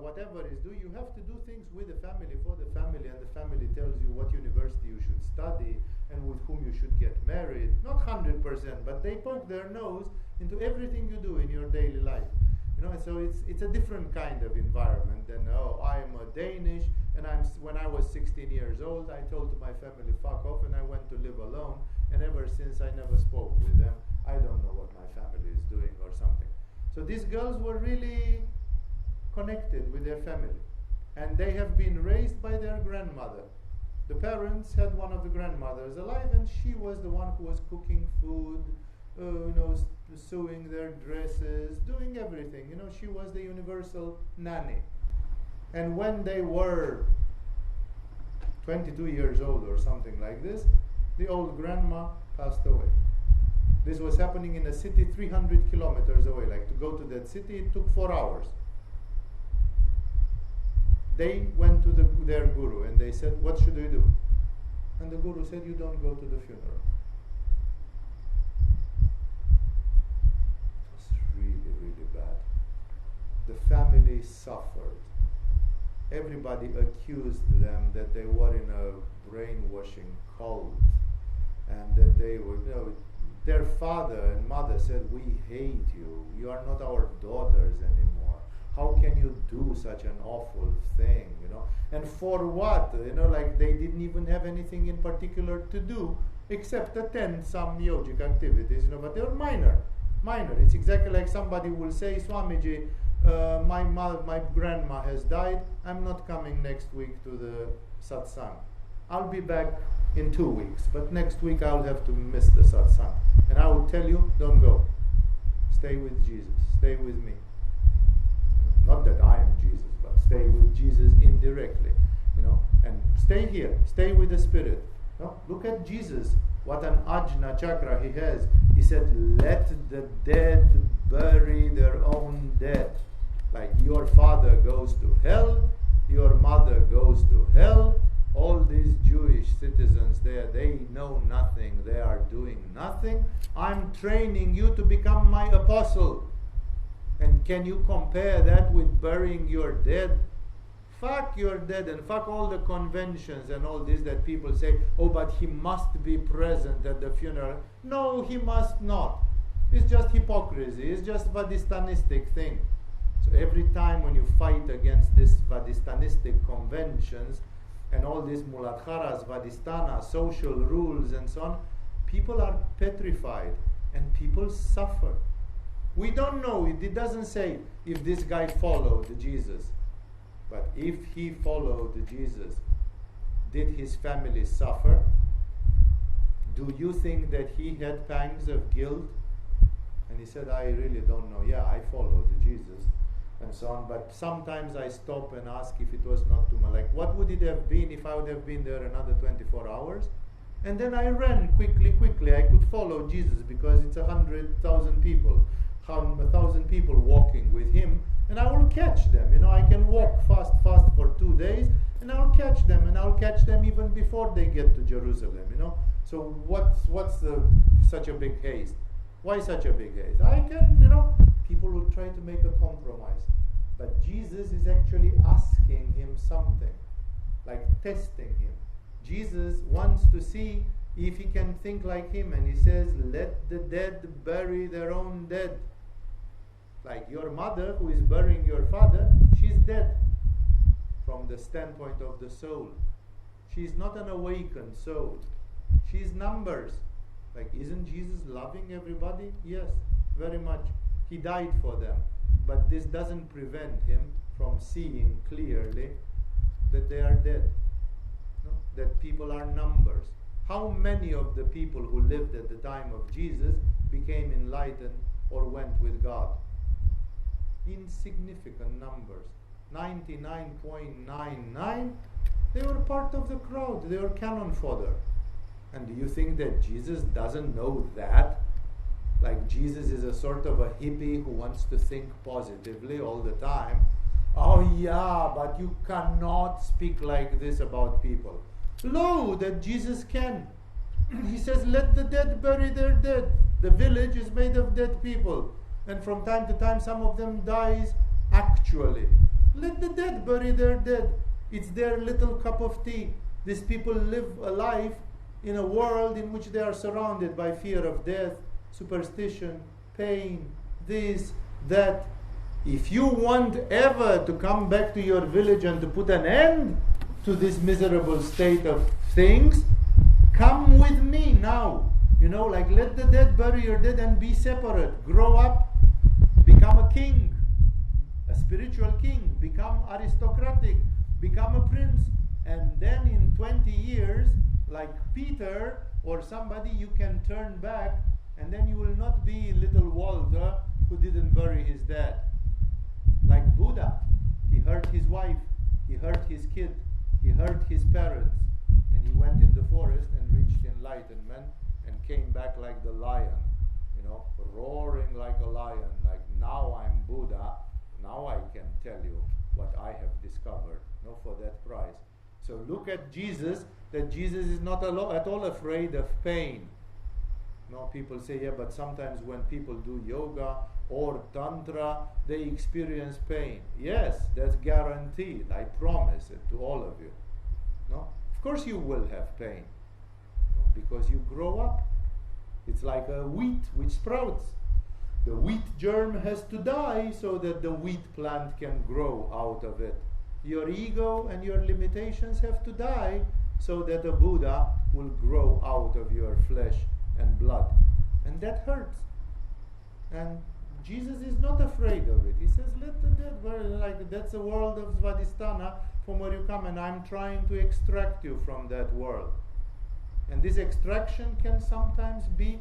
whatever is you have to do things with the family, for the family, and the family tells you what university you should study and with whom you should get married. Not 100%, but they poke their nose into everything you do in your daily life. And so it's a different kind of environment than, I'm a Danish, and when I was 16 years old, I told to my family, fuck off, and I went to live alone, and ever since I never spoke with them. I don't know what my family is doing or something. So these girls were really connected with their family, and they have been raised by their grandmother. The parents had one of the grandmothers alive, and she was the one who was cooking food, sewing their dresses, doing everything. She was the universal nanny. And when they were 22 years old or something like this, the old grandma passed away. This was happening in a city 300 kilometers away. Like, to go to that city, it took 4 hours. They went to their guru and they said, what should we do? And the guru said, you don't go to the funeral. It was really, really bad. The family suffered. Everybody accused them that they were in a brainwashing cult, and that they were, their father and mother said, we hate you. You are not our daughters anymore. How can you do such an awful thing, And for what? Like, they didn't even have anything in particular to do except attend some yogic activities, but they were minor. It's exactly like somebody will say, Swamiji, my grandma has died. I'm not coming next week to the satsang. I'll be back in 2 weeks, but next week I'll have to miss the satsang. And I will tell you, don't go. Stay with Jesus. Stay with me. Not that I am Jesus, but stay with Jesus indirectly, and stay here, stay with the Spirit. Look at Jesus, what an ajna chakra he has. He said, let the dead bury their own dead. Like, your father goes to hell, your mother goes to hell, all these Jewish citizens there, they know nothing, they are doing nothing. I'm training you to become my apostle. And can you compare that with burying your dead? Fuck your dead, and fuck all the conventions and all this that people say, but he must be present at the funeral. No, he must not. It's just hypocrisy. It's just Vadistanistic thing. So every time when you fight against these Vadistanistic conventions and all these Muladharas, Vadistana, social rules and so on, people are petrified and people suffer. We don't know. It doesn't say if this guy followed Jesus. But if he followed Jesus, did his family suffer? Do you think that he had pangs of guilt? And he said, I really don't know. Yeah, I followed Jesus and so on. But sometimes I stop and ask if it was not too much. Like, what would it have been if I would have been there another 24 hours? And then I ran quickly. I could follow Jesus because it's 100,000 people, 1,000 people walking with him, and I will catch them. I can walk fast for 2 days, and I'll catch them, and I'll catch them even before they get to Jerusalem. So what's such a big haste? Why such a big haste? People will try to make a compromise, but Jesus is actually asking him something, like testing him. Jesus wants to see if he can think like him, and he says, let the dead bury their own dead. Like your mother who is burying your father, she's dead from the standpoint of the soul. She's not an awakened soul. She's numbers. Like, isn't Jesus loving everybody? Yes, very much. He died for them. But this doesn't prevent him from seeing clearly that they are dead. No? That people are numbers. How many of the people who lived at the time of Jesus became enlightened or went with God? Insignificant numbers. 99.99, they were part of the crowd. They were cannon fodder. And do you think that Jesus doesn't know that? Like Jesus is a sort of a hippie who wants to think positively all the time. Oh yeah, but you cannot speak like this about people. Lo, that Jesus can. He says, let the dead bury their dead. The village is made of dead people. And from time to time, some of them dies actually. Let the dead bury their dead. It's their little cup of tea. These people live a life in a world in which they are surrounded by fear of death, superstition, pain, this, that. If you want ever to come back to your village and to put an end to this miserable state of things, come with me now. Let the dead bury your dead and be separate. Grow up, become a king, a spiritual king, become aristocratic, become a prince, and then in 20 years, like Peter or somebody, you can turn back, and then you will not be little Walter who didn't bury his dad. Like Buddha, he hurt his wife, he hurt his kid, he hurt his parents, and he went in the forest and reached enlightenment and came back like the lion, roaring like a lion, like, now I'm Buddha, now I can tell you what I have discovered, for that price. So look at Jesus, that Jesus is not at all afraid of pain. People say, yeah, but sometimes when people do yoga or tantra, they experience pain. Yes, that's guaranteed. I promise it to all of you. Of course you will have pain, because you grow up. It's like a wheat which sprouts. The wheat germ has to die so that the wheat plant can grow out of it. Your ego and your limitations have to die so that a Buddha will grow out of your flesh and blood. And that hurts. And Jesus is not afraid of it. He says, let the dead bury. Like, that's the world of Svadhisthana from where you come, and I'm trying to extract you from that world. And this extraction can sometimes be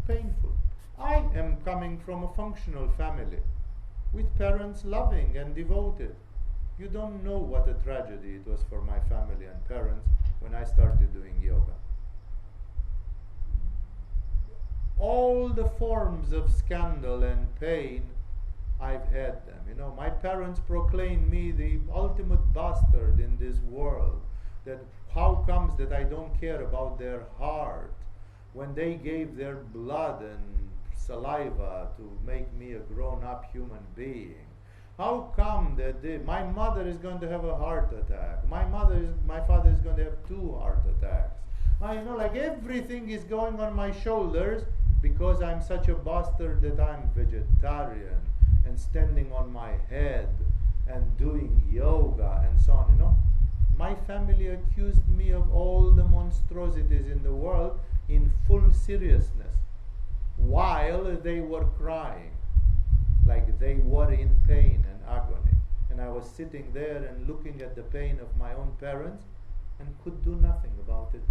painful. I am coming from a functional family with parents loving and devoted. You don't know what a tragedy it was for my family and parents when I started doing yoga. All the forms of scandal and pain, I've had them. My parents proclaimed me the ultimate bastard in this world. That how comes that I don't care about their heart when they gave their blood and saliva to make me a grown-up human being? How come that my mother is going to have a heart attack? My father is going to have 2 heart attacks. Everything is going on my shoulders because I'm such a bastard that I'm vegetarian and standing on my head and doing yoga and so on. My family accused me of all the monstrosities in the world in full seriousness while they were crying, like they were in pain and agony. And I was sitting there and looking at the pain of my own parents and could do nothing about it,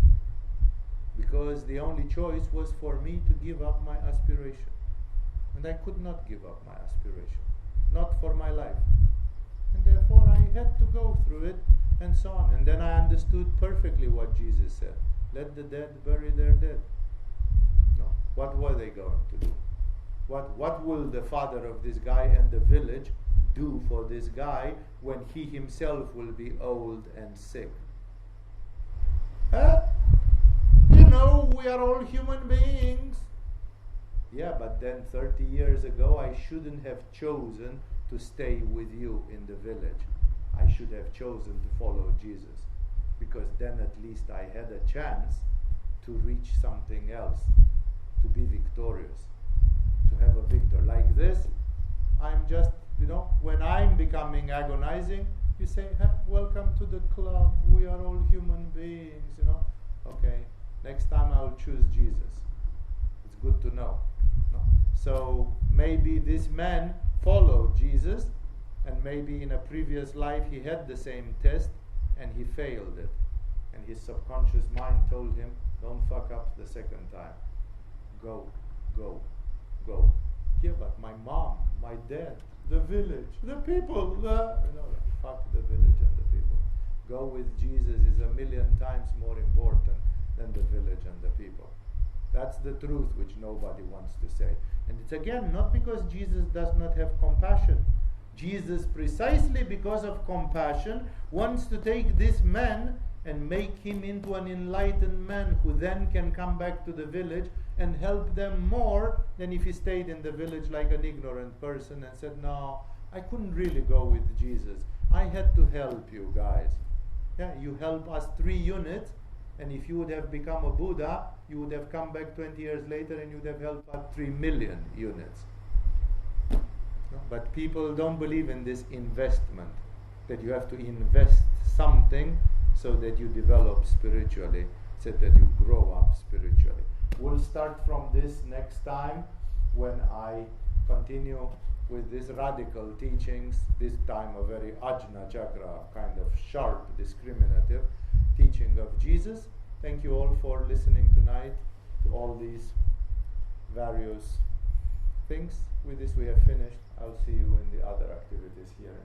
because the only choice was for me to give up my aspiration. And I could not give up my aspiration, not for my life. And therefore I had to go through it and so on. And then I understood perfectly what Jesus said. Let the dead bury their dead. No? What were they going to do? What will the father of this guy and the village do for this guy when he himself will be old and sick? We are all human beings. Yeah, but then 30 years ago I shouldn't have chosen to stay with you in the village. I should have chosen to follow Jesus, because then at least I had a chance to reach something else, to be victorious, to have a victor. Like this, I'm just, when I'm becoming agonizing, you say, welcome to the club, we are all human beings, Okay, next time I will choose Jesus. It's good to know. No? So maybe this man followed Jesus, and maybe in a previous life he had the same test and he failed it. And his subconscious mind told him, don't fuck up the second time. Go, go, go. Yeah, but my mom, my dad, the village, the people, fuck the village and the people. Go with Jesus is 1,000,000 times more important than the village and the people. That's the truth which nobody wants to say. And it's again not because Jesus does not have compassion. Jesus, precisely because of compassion, wants to take this man and make him into an enlightened man who then can come back to the village and help them more than if he stayed in the village like an ignorant person and said, no, I couldn't really go with Jesus. I had to help you guys. Yeah, you help us 3 units, and if you would have become a Buddha, you would have come back 20 years later and you would have helped us 3 million units. No? But people don't believe in this investment, that you have to invest something so that you develop spiritually, so that you grow up spiritually. We'll start from this next time when I continue with these radical teachings, this time a very Ajna Chakra, kind of sharp, discriminative teaching of Jesus. Thank you all for listening tonight to all these various things. With this we have finished. I'll see you in the other activities here.